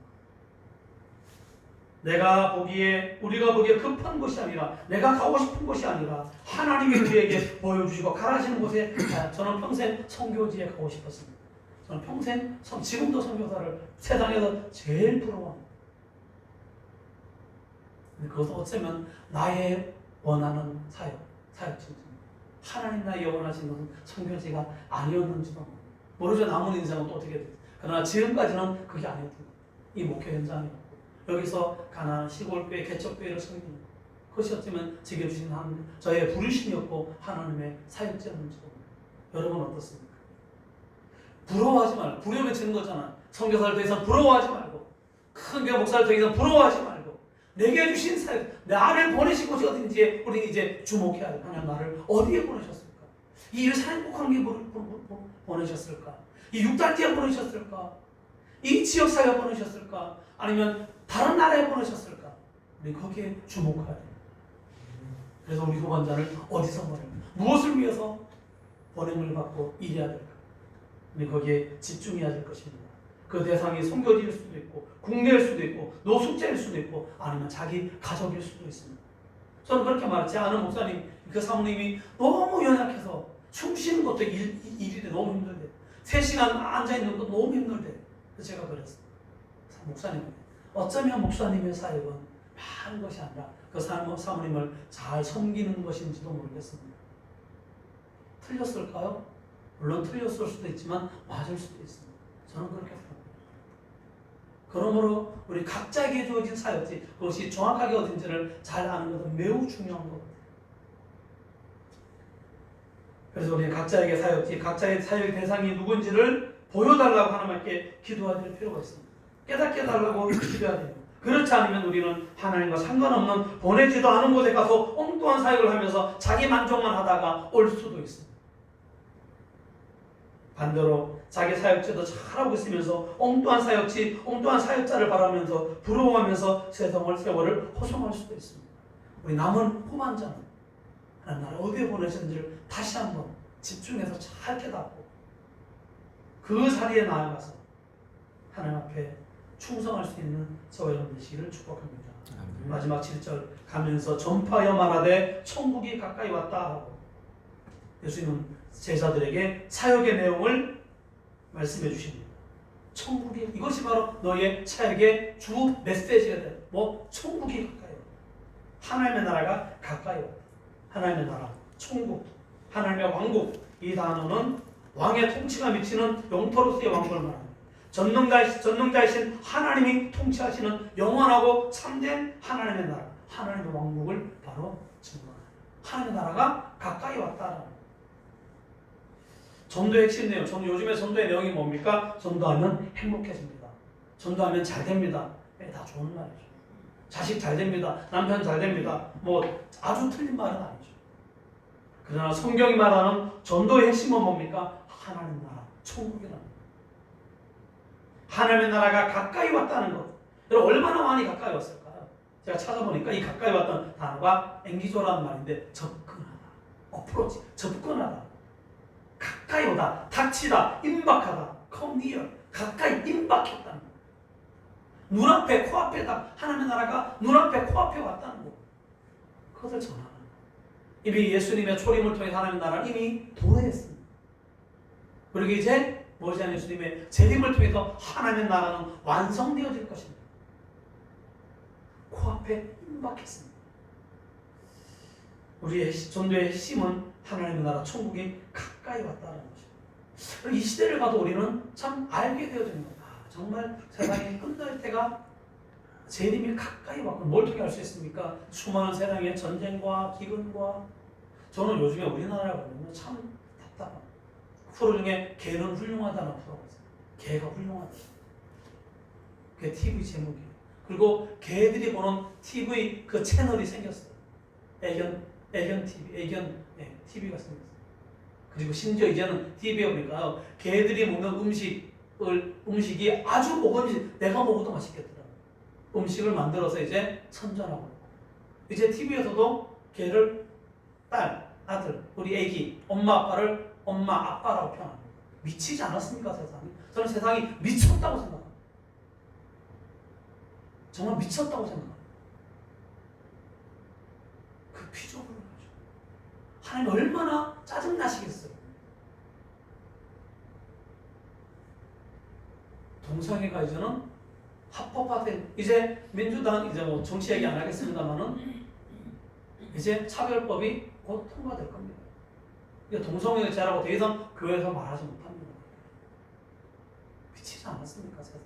우리가 보기에 급한 곳이 아니라, 내가 가고 싶은 곳이 아니라 하나님이 우리에게 보여주시고 가라시는 곳에 저는 평생 선교지에 가고 싶었습니다. 저는 평생 지금도 선교사를 세상에서 제일 부러워합니다. 근데 그것도 어쩌면 나의 원하는 사역지입니다. 하나님 나의 원하신 것은 선교지가 아니었는지도 모르죠. 남은 인생은 또 어떻게 될지. 그러나 지금까지는 그게 아니었습니다. 이 목회 현장이었고, 여기서 가난한 시골교회, 개척교회를 섬기는 그것이 어쩌면 제게 주신 저의 부르심이었고 하나님의 사역지였는지도 모릅니다. 여러분 어떻습니까? 부러워하지 말고, 부려매치는 거잖아. 선교사를 더 이상 부러워하지 말고, 큰 교회 목사를 더 이상 부러워하지 말고, 내게 주신 사역, 나를 보내신 곳이 어딘지 우리는 이제 주목해야 돼. 하나님 나를 어디에 보내셨을까? 이 일산행복한 게 보내셨을까? 이 6단지에 보내셨을까? 이 지역사회에 보내셨을까? 아니면 다른 나라에 보내셨을까? 우리 거기에 주목해야 돼. 그래서 우리 후반자를 어디서 보내요? 무엇을 위해서 보냄을 받고 일해야 될까? 우리 거기에 집중해야 될 것입니다. 그 대상이 선교지일 수도 있고, 국내일 수도 있고, 노숙자일 수도 있고, 아니면 자기 가족일 수도 있습니다. 저는 그렇게 말했지. 아는 목사님, 그 사모님이 너무 연약해서 숨 쉬는 것도 일이 너무 힘들대. 3시간 앉아있는 것도 너무 힘들대. 그래서 제가 그랬어요. 목사님, 어쩌면 목사님의 사역은 많은 것이 아니라 그 사모님을 잘 섬기는 것인지도 모르겠습니다. 틀렸을까요? 물론 틀렸을 수도 있지만 맞을 수도 있습니다. 저는 그렇게 생각합니다. 그러므로 우리 각자에게 주어진 사역지, 그것이 정확하게 어딘지를 잘 아는 것은 매우 중요한 것 같아요. 그래서 우리 각자에게 사역지, 각자의 사역의 대상이 누군지를 보여달라고 하나님께 기도해야 될 필요가 있습니다. 깨닫게 해달라고 기도해야 됩니다. 그렇지 않으면 우리는 하나님과 상관없는 보내지도 않은 곳에 가서 엉뚱한 사역을 하면서 자기 만족만 하다가 올 수도 있습니다. 반대로 자기 사역지도 잘하고 있으면서 엉뚱한 사역지, 엉뚱한 사역자를 바라면서 부러워하면서 세월을 허송할 수도 있습니다. 우리 남은 후반자는 하나님 나를 어디에 보내셨는지를 다시 한번 집중해서 잘 깨닫고 그 자리에 나아가서 하나님 앞에 충성할 수 있는 저와 여러분 되시기를 축복합니다. 마지막 7절 가면서 전파하여 말하되 천국이 가까이 왔다 하고 예수님은 제자들에게 사역의 내용을 말씀해 주십니다. 천국이, 이것이 바로 너의 사역의 주 메시지가 돼. 천국이 가까이 왔다. 하나님의 나라가 가까이 왔다. 하나님의 나라, 천국, 하나님의 왕국. 이 단어는 왕의 통치가 미치는 영토로서의 왕국을 말합니다. 전능자이신 하나님이 통치하시는 영원하고 참된 하나님의 나라, 하나님의 왕국을 바로 증거합니다. 하나님의 나라가 가까이 왔다라는 전도의 핵심 내용, 요즘에 전도의 내용이 뭡니까? 전도하면 행복해집니다. 전도하면 잘 됩니다. 다 좋은 말이죠. 자식 잘 됩니다. 남편 잘 됩니다. 아주 틀린 말은 아니죠. 그러나 성경이 말하는 전도의 핵심은 뭡니까? 하나님 나라, 천국이라는 것. 하나님의 나라가 가까이 왔다는 것. 여러분 얼마나 많이 가까이 왔을까요? 제가 찾아보니까 이 가까이 왔다는 단어가 앵기조라는 말인데 접근하다, 어프로치, 접근하다. 가까이 오다, 닥치다, 임박하다, come near, 가까이 임박했다는 것. 눈앞에, 코앞에다, 하나님의 나라가 눈앞에, 코앞에 왔다는 것. 그것을 전하는 것. 이미 예수님의 초림을 통해 하나님의 나라를 이미 도래했습니다. 그리고 이제 머지않은 예수님의 재림을 통해서 하나님의 나라는 완성되어질 것입니다. 코앞에 임박했습니다. 우리의 전도의 핵심은 하나님의 나라 천국이 가까이 왔다는 것입니다. 이 시대를 봐도 우리는 참 알게 되어지는 겁니다. 정말 세상이 끝날 때가 재림이 가까이 왔고 뭘 통해 알 수 있습니까? 수많은 세상의 전쟁과 기근과 저는 요즘에 우리나라를 보면 참 답답합니다. 프로 중에 개는 훌륭하다는 프로가 있어요. 개가 훌륭하다. 그게 TV 제목이에요. 그리고 개들이 보는 TV 그 채널이 생겼어요. 애견 TV, TV가 생겼어요. 그리고 심지어 이제는 TV에 보니까 개들이 먹는 음식이 아주 먹음직, 내가 먹어도 맛있겠더라고요. 음식을 만들어서 이제 선전하고 있고. 이제 TV에서도 개를 딸, 아들, 우리 애기, 엄마, 아빠를 엄마, 아빠라고 표현합니다. 미치지 않았습니까, 세상이? 저는 세상이 미쳤다고 생각합니다. 정말 미쳤다고 생각합니다. 그 피조물을 가지고 하나님 얼마나 짜증나시겠어요. 동성애가 이제는 합법화된, 이제 민주당 이제 뭐 정치 얘기 안 하겠습니다만은 이제 차별법이 곧 통과될 겁니다. 이제 동성애자라고 더 이상 교회에서 말하지 못합니다. 미치지 않았습니까, 세상?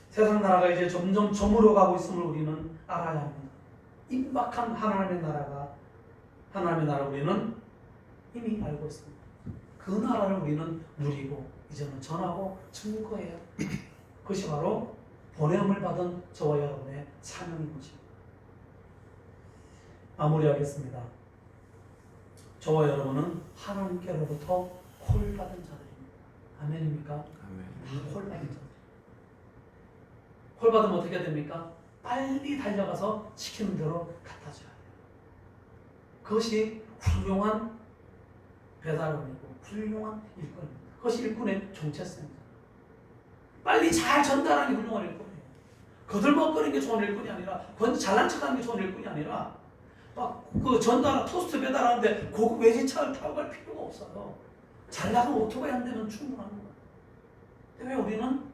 세상 나라가 이제 점점 저물어가고 있음을 우리는 알아야 합니다. 임박한 하나님의 나라 우리는 이미 알고 있습니다. 그 나라를 우리는 누리고 이제는 전하고 증거해야 합니다. 그것이 바로 보냄을 받은 저와 여러분의 사명인 것입니다. 마무리하겠습니다. 저와 여러분은 하나님께로부터 콜 받은 자들입니다. 아멘입니까? 아멘. 콜 받은 자들. 콜 받으면 어떻게 됩니까? 빨리 달려가서 시키는 대로 갖다 줘야 돼요. 그것이 훌륭한 배달원이고 훌륭한 일꾼입니다. 그것이 일꾼의 정체성입니다. 빨리 잘 전달하는 게 훌륭한 일꾼이에요. 거들먹거리는 게 좋은 일꾼이 아니라, 잘난 척하는 게 좋은 일꾼이 아니라, 막 그 전달 토스트 배달하는데 고급 외제차를 타고 갈 필요가 없어요. 잘 나간 오토바이 한 대면 충분한 거예요. 왜 우리는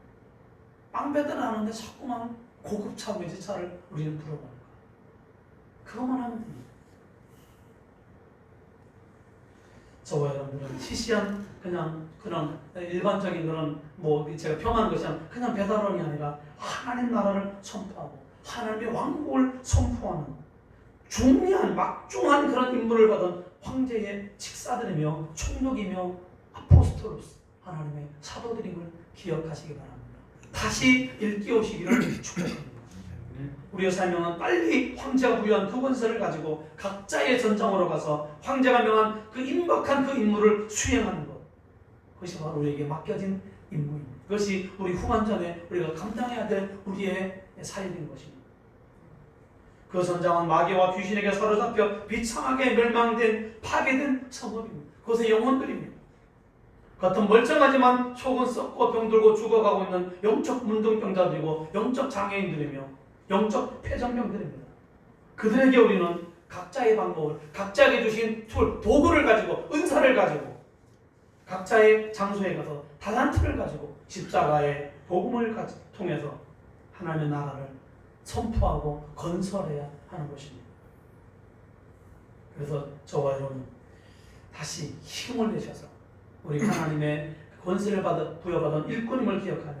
빵 배달하는데 자꾸만 고급차 외제차를 우리는 부르는가? 그것만 하면 됩니다. 저와 여러분들은 시시한 그런 일반적인 그런 뭐 제가 평하는 것이 아니라 그냥 배달원이 아니라 하나님 나라를 선포하고 하나님의 왕국을 선포하는 중요한 막중한 그런 임무를 받은 황제의 직사들이며 총독이며 아포스톨로스 하나님의 사도들임을 기억하시기 바랍니다. 다시 일깨우시기를 축복합니다. 우리의 사명은 빨리 황제가 부여한 그 권세를 가지고 각자의 전장으로 가서 황제가 명한 그 임박한 그 임무를 수행하는 것. 그것이 바로 우리에게 맡겨진 임무입니다. 그것이 우리 후반전에 우리가 감당해야 될 우리의 사역인 것입니다. 그 전장은 마귀와 귀신에게 사로잡혀 비참하게 멸망된 파괴된 성읍입니다. 그것의 영혼들입니다. 겉은 멀쩡하지만 속은 썩고 병들고 죽어가고 있는 영적 문둥병자들이고 영적 장애인들이며 영적 폐전병들입니다. 그들에게 우리는 각자의 방법을, 각자에게 주신 도구를 가지고, 은사를 가지고 각자의 장소에 가서 달란트를 가지고 십자가의 복음을 통해서 하나님의 나라를 선포하고 건설해야 하는 것입니다. 그래서 저와 여러분 다시 힘을 내셔서 우리 하나님의 권세를 부여받은 일꾼임을 기억하며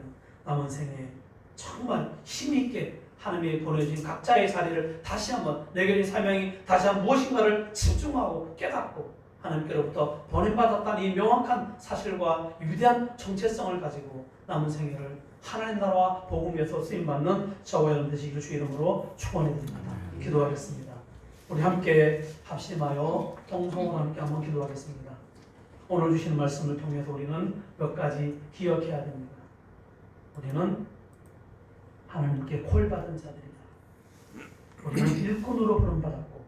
남은 생에 정말 힘있게 하나님이 보내주신 각자의 자리를 다시 한번, 내게 준 사명이 다시 한번 무엇인가를 집중하고 깨닫고 하나님께로부터 보냄받았다는 이 명확한 사실과 위대한 정체성을 가지고 남은 생애를 하나님 나라와 복음 위해서 쓰임받는 저와 여러분 되시기를 주 이름으로 축원해드립니다. 기도하겠습니다. 우리 함께 합심하여 통성으로 함께 한번 기도하겠습니다. 오늘 주시는 말씀을 통해서 우리는 몇 가지 기억해야 됩니다. 우리는 하나님께 콜받은 자들이다. 우리는 일꾼으로 부름받았고,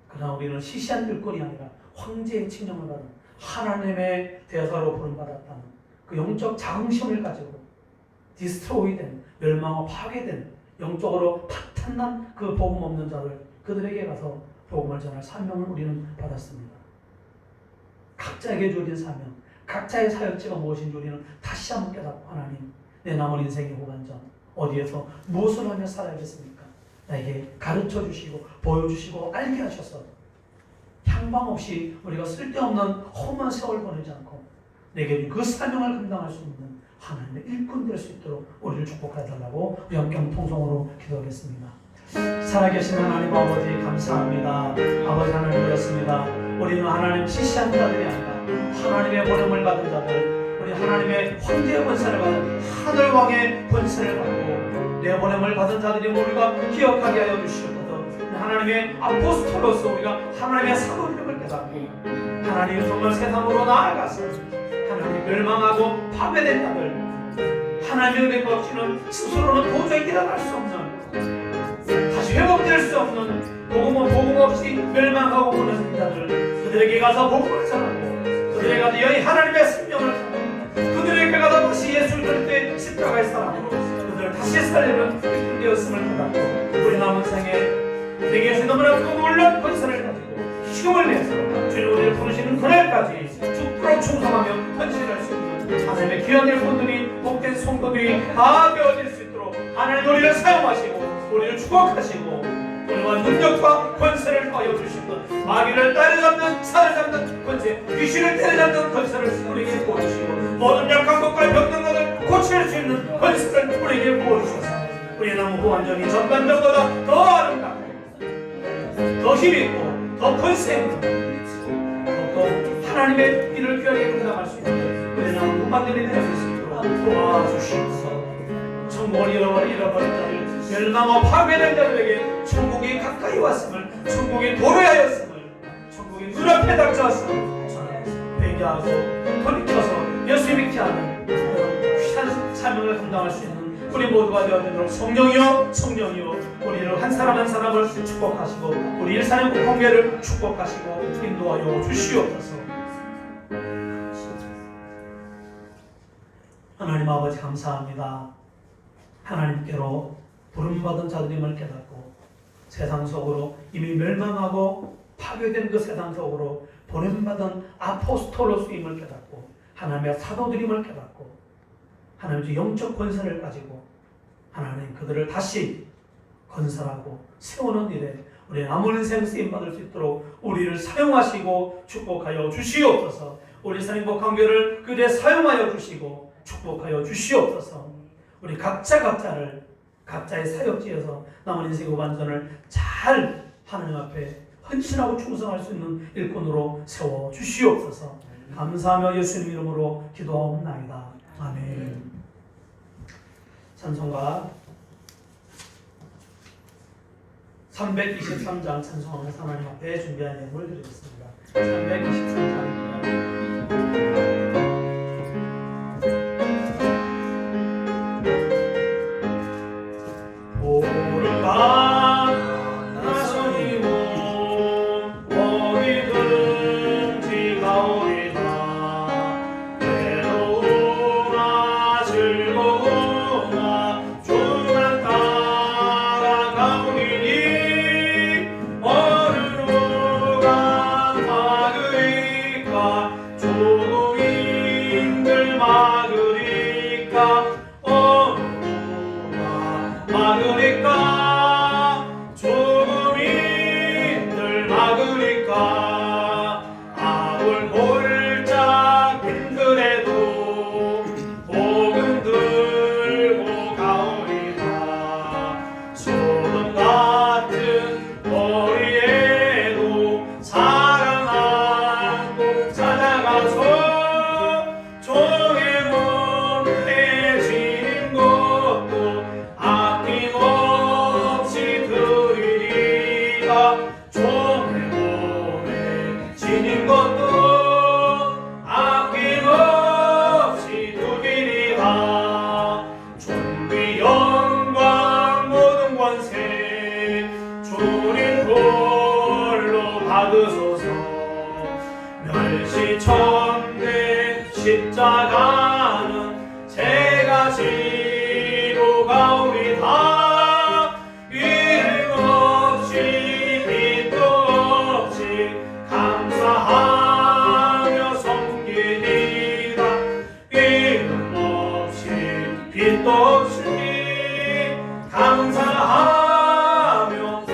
그러나 우리는 시시한 일꾼이 아니라 황제의 칭령을 받은 하나님의 대사로 부름받았다는 그 영적 자긍심을 가지고 디스트로이된, 멸망과 파괴된, 영적으로 파탄난 그 복음 없는 자들, 그들에게 가서 복음을 전할 사명을 우리는 받았습니다. 각자에게 주어진 사명, 각자의 사역지가 무엇인지 우리는 다시 한번 깨닫고, 하나님, 내 남은 인생의 후반전 어디에서 무엇을 하며 살아야겠습니까? 나에게 가르쳐 주시고 보여주시고 알게 하셔서 향방 없이 우리가 쓸데없는 험한 세월 보내지 않고 내게 그 사명을 감당할 수 있는 하나님의 일꾼 될 수 있도록 우리를 축복해 달라고 우리 함께 통성으로 기도하겠습니다. 살아계신 하나님 아버지 감사합니다. 아버지 하나님 그렇습니다. 우리는 하나님 시시한 자들이 아니라 하나님의 보냄을 받은 자들, 우리 하나님의 황제의 권세를 받은 하늘왕의 권세를 받고 내 보냄을 받은 자들이 우리가 기억하게 하여 주시옵소서. 하나님의 아포스톨로서 우리가 하나님의 사도됨을 깨닫고 하나님 정말 세상으로 나아가서 하나님 멸망하고 파괴된 자들, 하나님의 은혜 없이는 스스로는 도저히 일어날 수 없는, 다시 회복될 수 없는, 복음 없이 멸망하고 무너진 자들, 그들에게 가서 복음을 전하고 그들에게 가서 여기 하나님의 생명을 전하고 그들에게 가서 다시 예수를 들 때 십자가 다시 살리는 되었음을 깨닫고 우리 남은 생에 내게서 너무나 놀라운 권세를 가지고 힘을 내서 주님 우리를 부르시는 그날까지 죽도록 충성하며 헌신할 수 있는 하나님의 귀한 일꾼들이 복된 성도들이 다 되어질 수 있도록 하나님 우리를 사용하시고 우리를 축복하시고 우리와 능력과 권세를 더하여 주시고 마귀를 따라잡는 사로잡는 권세 귀신을 때려잡는 권세를 우리에게 부어주시고 모든 약한 것과 병든 것을 고칠 수 있는 권세를 우리에게 부어주셔서 우리의 나무 구원전이 전반전보다 더 아름답고 더 힘있고 더 권세 있고 더욱더 하나님의 일을 귀하게 감당할 수 있는 우리의 나무 구원전이 될 수 있도록 도와주시옵소서. 천국을 잃어버린 자를 멸망하고 파괴된 자들에게 천국이 가까이 왔음을 천국이 도래하였음을 천국이 눈앞에 닥쳐왔음을 회개하고 돌이켜서 예수 믿게 하는 그런 귀한 사명을 감당할 수 있는 우리 모두가 되어지도록 성령이여 우리를 한 사람 한 사람을 축복하시고 우리 일산의 공동체를 축복하시고 인도하여 주시옵소서. 하나님 아버지 감사합니다. 하나님께로 부름받은 자들임을 깨닫고 세상 속으로 이미 멸망하고 파괴된 그 세상 속으로 보냄받은 아포스톨로스임을 깨닫고 하나님의 사도들임을 깨닫고 하나님의 영적 권세를 가지고 하나님 그들을 다시 건설하고 세우는 일에 우리 남은 인생 쓰임받을 수 있도록 우리를 사용하시고 축복하여 주시옵소서. 우리 산행복한교를 그대 사용하여 주시고 축복하여 주시옵소서. 우리 각자를 각자의 사역지에서 남은 인생 후반전을 잘 하나님 앞에 헌신하고 충성할 수 있는 일꾼으로 세워 주시옵소서. 감사하며 예수님 이름으로 기도하옵나이다. 아멘. 찬송가 323장 찬송하면서 하나님 앞에 준비한 예물을 드리겠습니다. 323장입니다. 멸시천대 십자가는 제가 지고 가오리다. 이름 없이 빛도 없이 감사하며 섬기리다. 이름 없이 빛도 없이 감사하며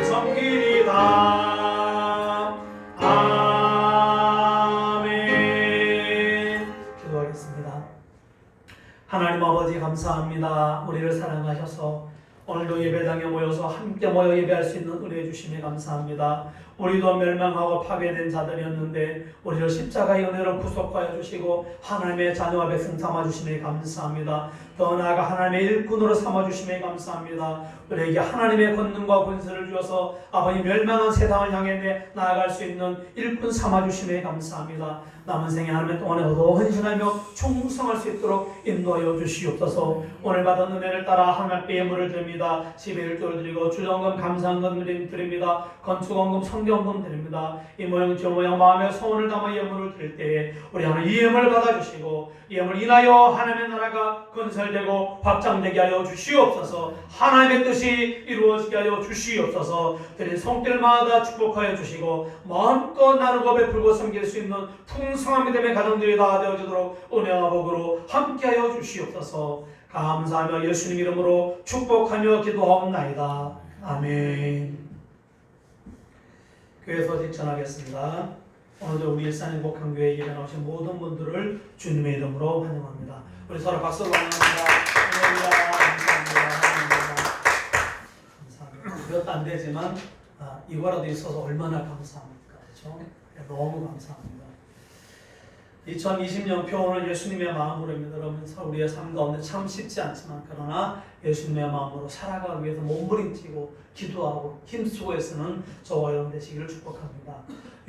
섬기리다. 하나님 아버지 감사합니다. 우리를 사랑하셔서 오늘도 예배당에 모여서 함께 모여 예배할 수 있는 은혜 주심에 감사합니다. 우리도 멸망하고 파괴된 자들이었는데 우리를 십자가의 은혜로 구속하여 주시고 하나님의 자녀와 백성 삼아주심에 감사합니다. 더 나아가 하나님의 일꾼으로 삼아주심에 감사합니다. 우리에게 하나님의 권능과 권세를 주어서 아버지 멸망한 세상을 향해 나아갈 수 있는 일꾼 삼아주심에 감사합니다. 남은 생에 하나님의 동안에 더 헌신하며 충성할 수 있도록 인도하여 주시옵소서. 오늘 받은 은혜를 따라 하나님 앞에 예물을 드립니다. 11조를 드리고 주정금 감사헌금 드립니다. 건축헌금 성경헌금 드립니다. 이 모양 저 모양 마음의 소원을 담아 예물을 드릴 때에 우리 하나님 이 예물을 받아주시고 이 예물을 인하여 하나님의 나라가 건설 건설되고 확장되게 하여 주시옵소서. 하나님의 뜻이 이루어지게 하여 주시옵소서. 드린 손길마다 축복하여 주시고 마음껏 나누고 베풀고 섬길 수 있는 풍성한 믿음의 가정들이 다 되어지도록 은혜와 복으로 함께하여 주시옵소서. 감사하며 예수님 이름으로 축복하며 기도하옵나이다. 아멘. 교회 소식 전하겠습니다. 오늘도 우리 일산행복한교회 예배 나오신 모든 분들을 주님의 이름으로 환영합니다. 우리 서로 박수로 환영합니다. 할렐루야. 감사합니다. 몇 안 되지만 이거라도 있어서 얼마나 감사합니까? 그렇죠? 너무 감사합니다. 2020년 표현을 예수님의 마음으로 믿으면서 우리의 삶 가운데 참 쉽지 않지만 그러나 예수님의 마음으로 살아가기 위해서 몸부림치고 기도하고 힘쓰고 애쓰는 저와 여러분 되시기를 축복합니다.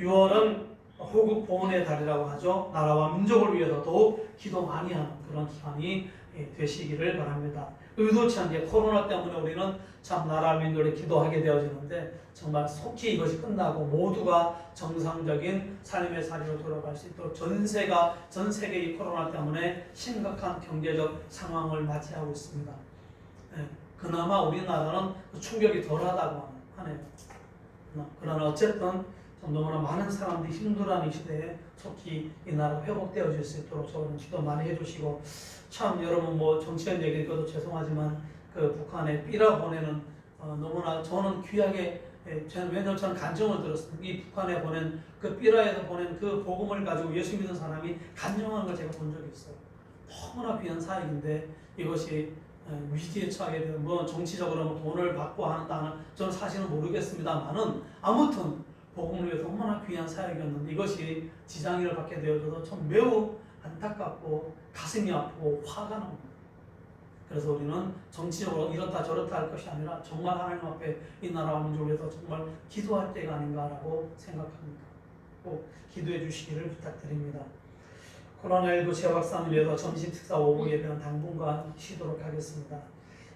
6월은 호국 보훈의 달이라고 하죠. 나라와 민족을 위해서 더욱 기도 많이 하는 그런 기간이 되시기를 바랍니다. 의도치 않게 코로나 때문에 우리는 참 나라 민족에 기도하게 되어지는데 정말 속히 이것이 끝나고 모두가 정상적인 삶의 자리로 돌아갈 수 있도록 전 세계 이 코로나 때문에 심각한 경제적 상황을 맞이하고 있습니다. 그나마 우리나라는 충격이 덜하다고 하네요. 그러나 어쨌든 너무나 많은 사람들이 힘들어하는 이 시대에 속히 이 나라 회복되어질 수 있도록 저는 기도 많이 해주시고 참 여러분 뭐 정치적 얘기도 죄송하지만 그 북한에 삐라 보내는 너무나 저는 귀하게 왜냐면 저는 간증을 들었습니다. 이 북한에 보낸 그 삐라에서 보낸 그 복음을 가지고 예수 믿는 사람이 간증하는 걸 제가 본 적이 있어요. 너무나 귀한 사역인데 이것이 위기에 처하게 되면 뭐 정치적으로 뭐 돈을 받고 한다는 저는 사실은 모르겠습니다만은 아무튼 복음을 위해서 얼마나 귀한 사역이었는데 이것이 지장을 받게 되어져서 참 매우 안타깝고 가슴이 아프고 화가 납니다. 그래서 우리는 정치적으로 이렇다 저렇다 할 것이 아니라 정말 하나님 앞에 이 나라와 민족을 위해서 정말 기도할 때가 아닌가라고 생각합니다. 꼭 기도해 주시기를 부탁드립니다. 코로나19 재확산을 위해서 점심 식사 오후 예배는 당분간 쉬도록 하겠습니다.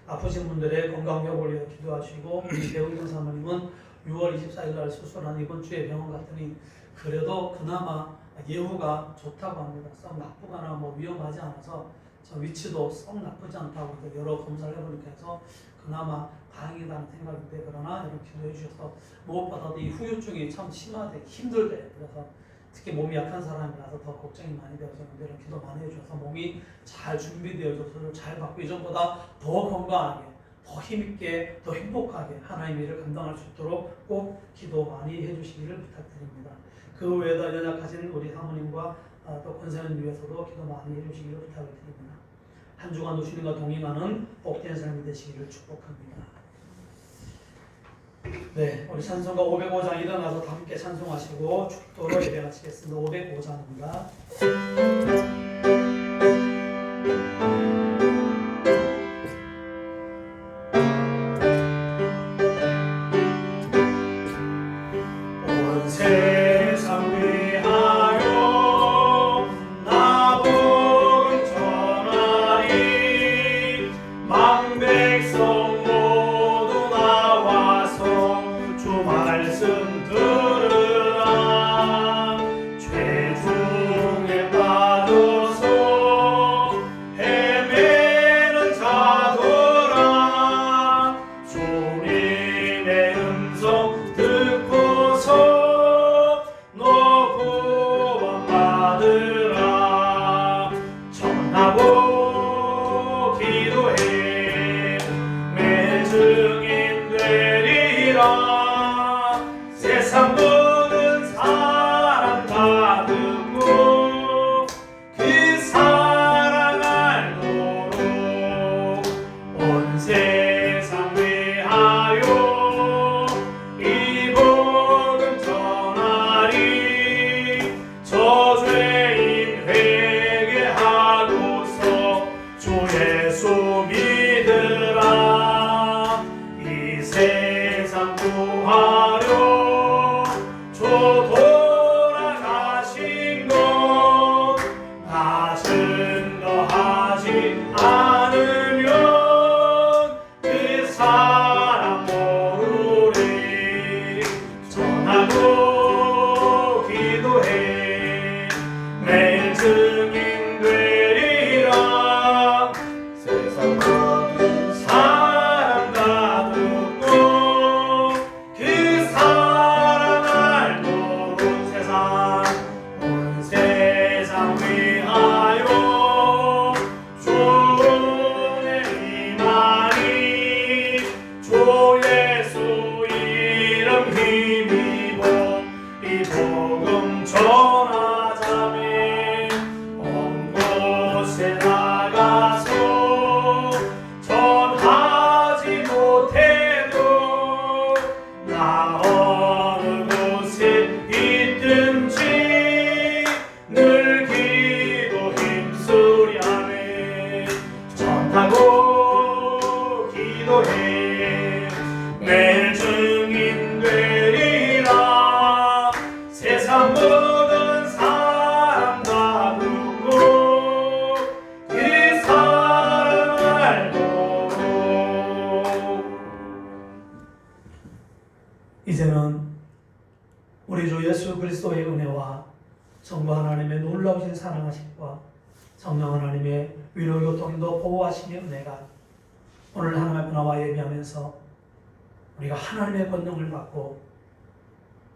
아프신 분들의 건강 회복을 위해서 기도하시고 우리 배우경 사모님은 6월 24일 날 수술한 이번 주에 병원 갔더니 그래도 그나마 예후가 좋다고 합니다. 썩 나쁘거나 뭐 위험하지 않아서 저 위치도 썩 나쁘지 않다고 여러 검사를 해보니까 해서 그나마 다행이다는 생각인데 그러나 여러분 기도해 주셔서 무엇보다도 이 후유증이 참 심하대 힘들대. 그래서 특히 몸이 약한 사람이라서 더 걱정이 많이 되어서는데 여러분 기도 많이 해주셔서 몸이 잘 준비되어져서 잘 받고 이전보다 더 건강하게 더 힘있게 더 행복하게 하나님의 일을 감당할 수 있도록 꼭 기도 많이 해주시기를 부탁드립니다. 그 외에도 연약하신 우리 사모님과 또 권사님 위해서도 기도 많이 해주시기를 부탁을 드립니다. 한 주간도 주님과 동행하는 복된 삶이 되시기를 축복합니다. 네, 우리 찬송가 505장 일어나서 다 함께 찬송하시고 축도로 예배 마치겠습니다. 505장입니다. 그리스도의 내 증인 되리라. 세상 모든 사람과 듣고 이 사랑을 알고. 이제는 우리 주 예수 그리스도의 은혜와 성부 하나님의 놀라우신 사랑하심과 성령 하나님의 위로 교통도 보호하심의 은혜가 오늘 하나님 앞에 나와 예배하면서 우리가 하나님의 권능을 받고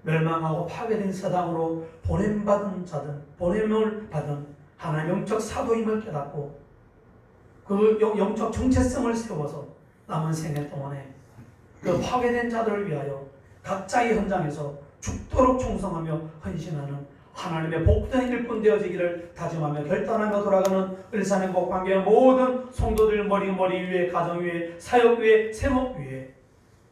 멸망하고 파괴된 세상으로 보냄받은 자든 보냄을 받은 하나님의 영적 사도임을 깨닫고 그 영적 정체성을 세워서 남은 생애 동안에 그 파괴된 자들을 위하여 각자의 현장에서 죽도록 충성하며 헌신하는 하나님의 복된 일꾼 되어지기를 다짐하며 결단하며 돌아가는 을산의 복관계 모든 성도들 머리 위에 가정 위에 사역 위에 세목 위에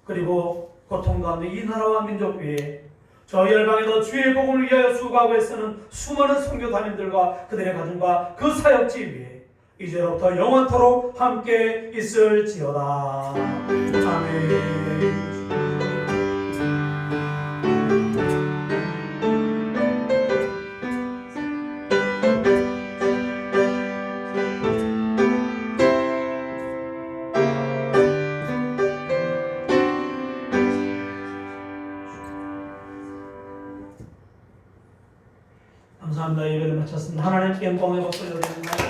그리고 고통 가운데 이 나라와 민족 위에 저 열방에도 주의 복음을 위하여 수고하고 애쓰는 수많은 선교단님들과 그들의 가정과 그 사역지 위에 이제로부터 영원토록 함께 있을지어다. 아멘. 감사합니다. 예배를 마쳤습니다. 하나님께 영광의 박수를 드립니다.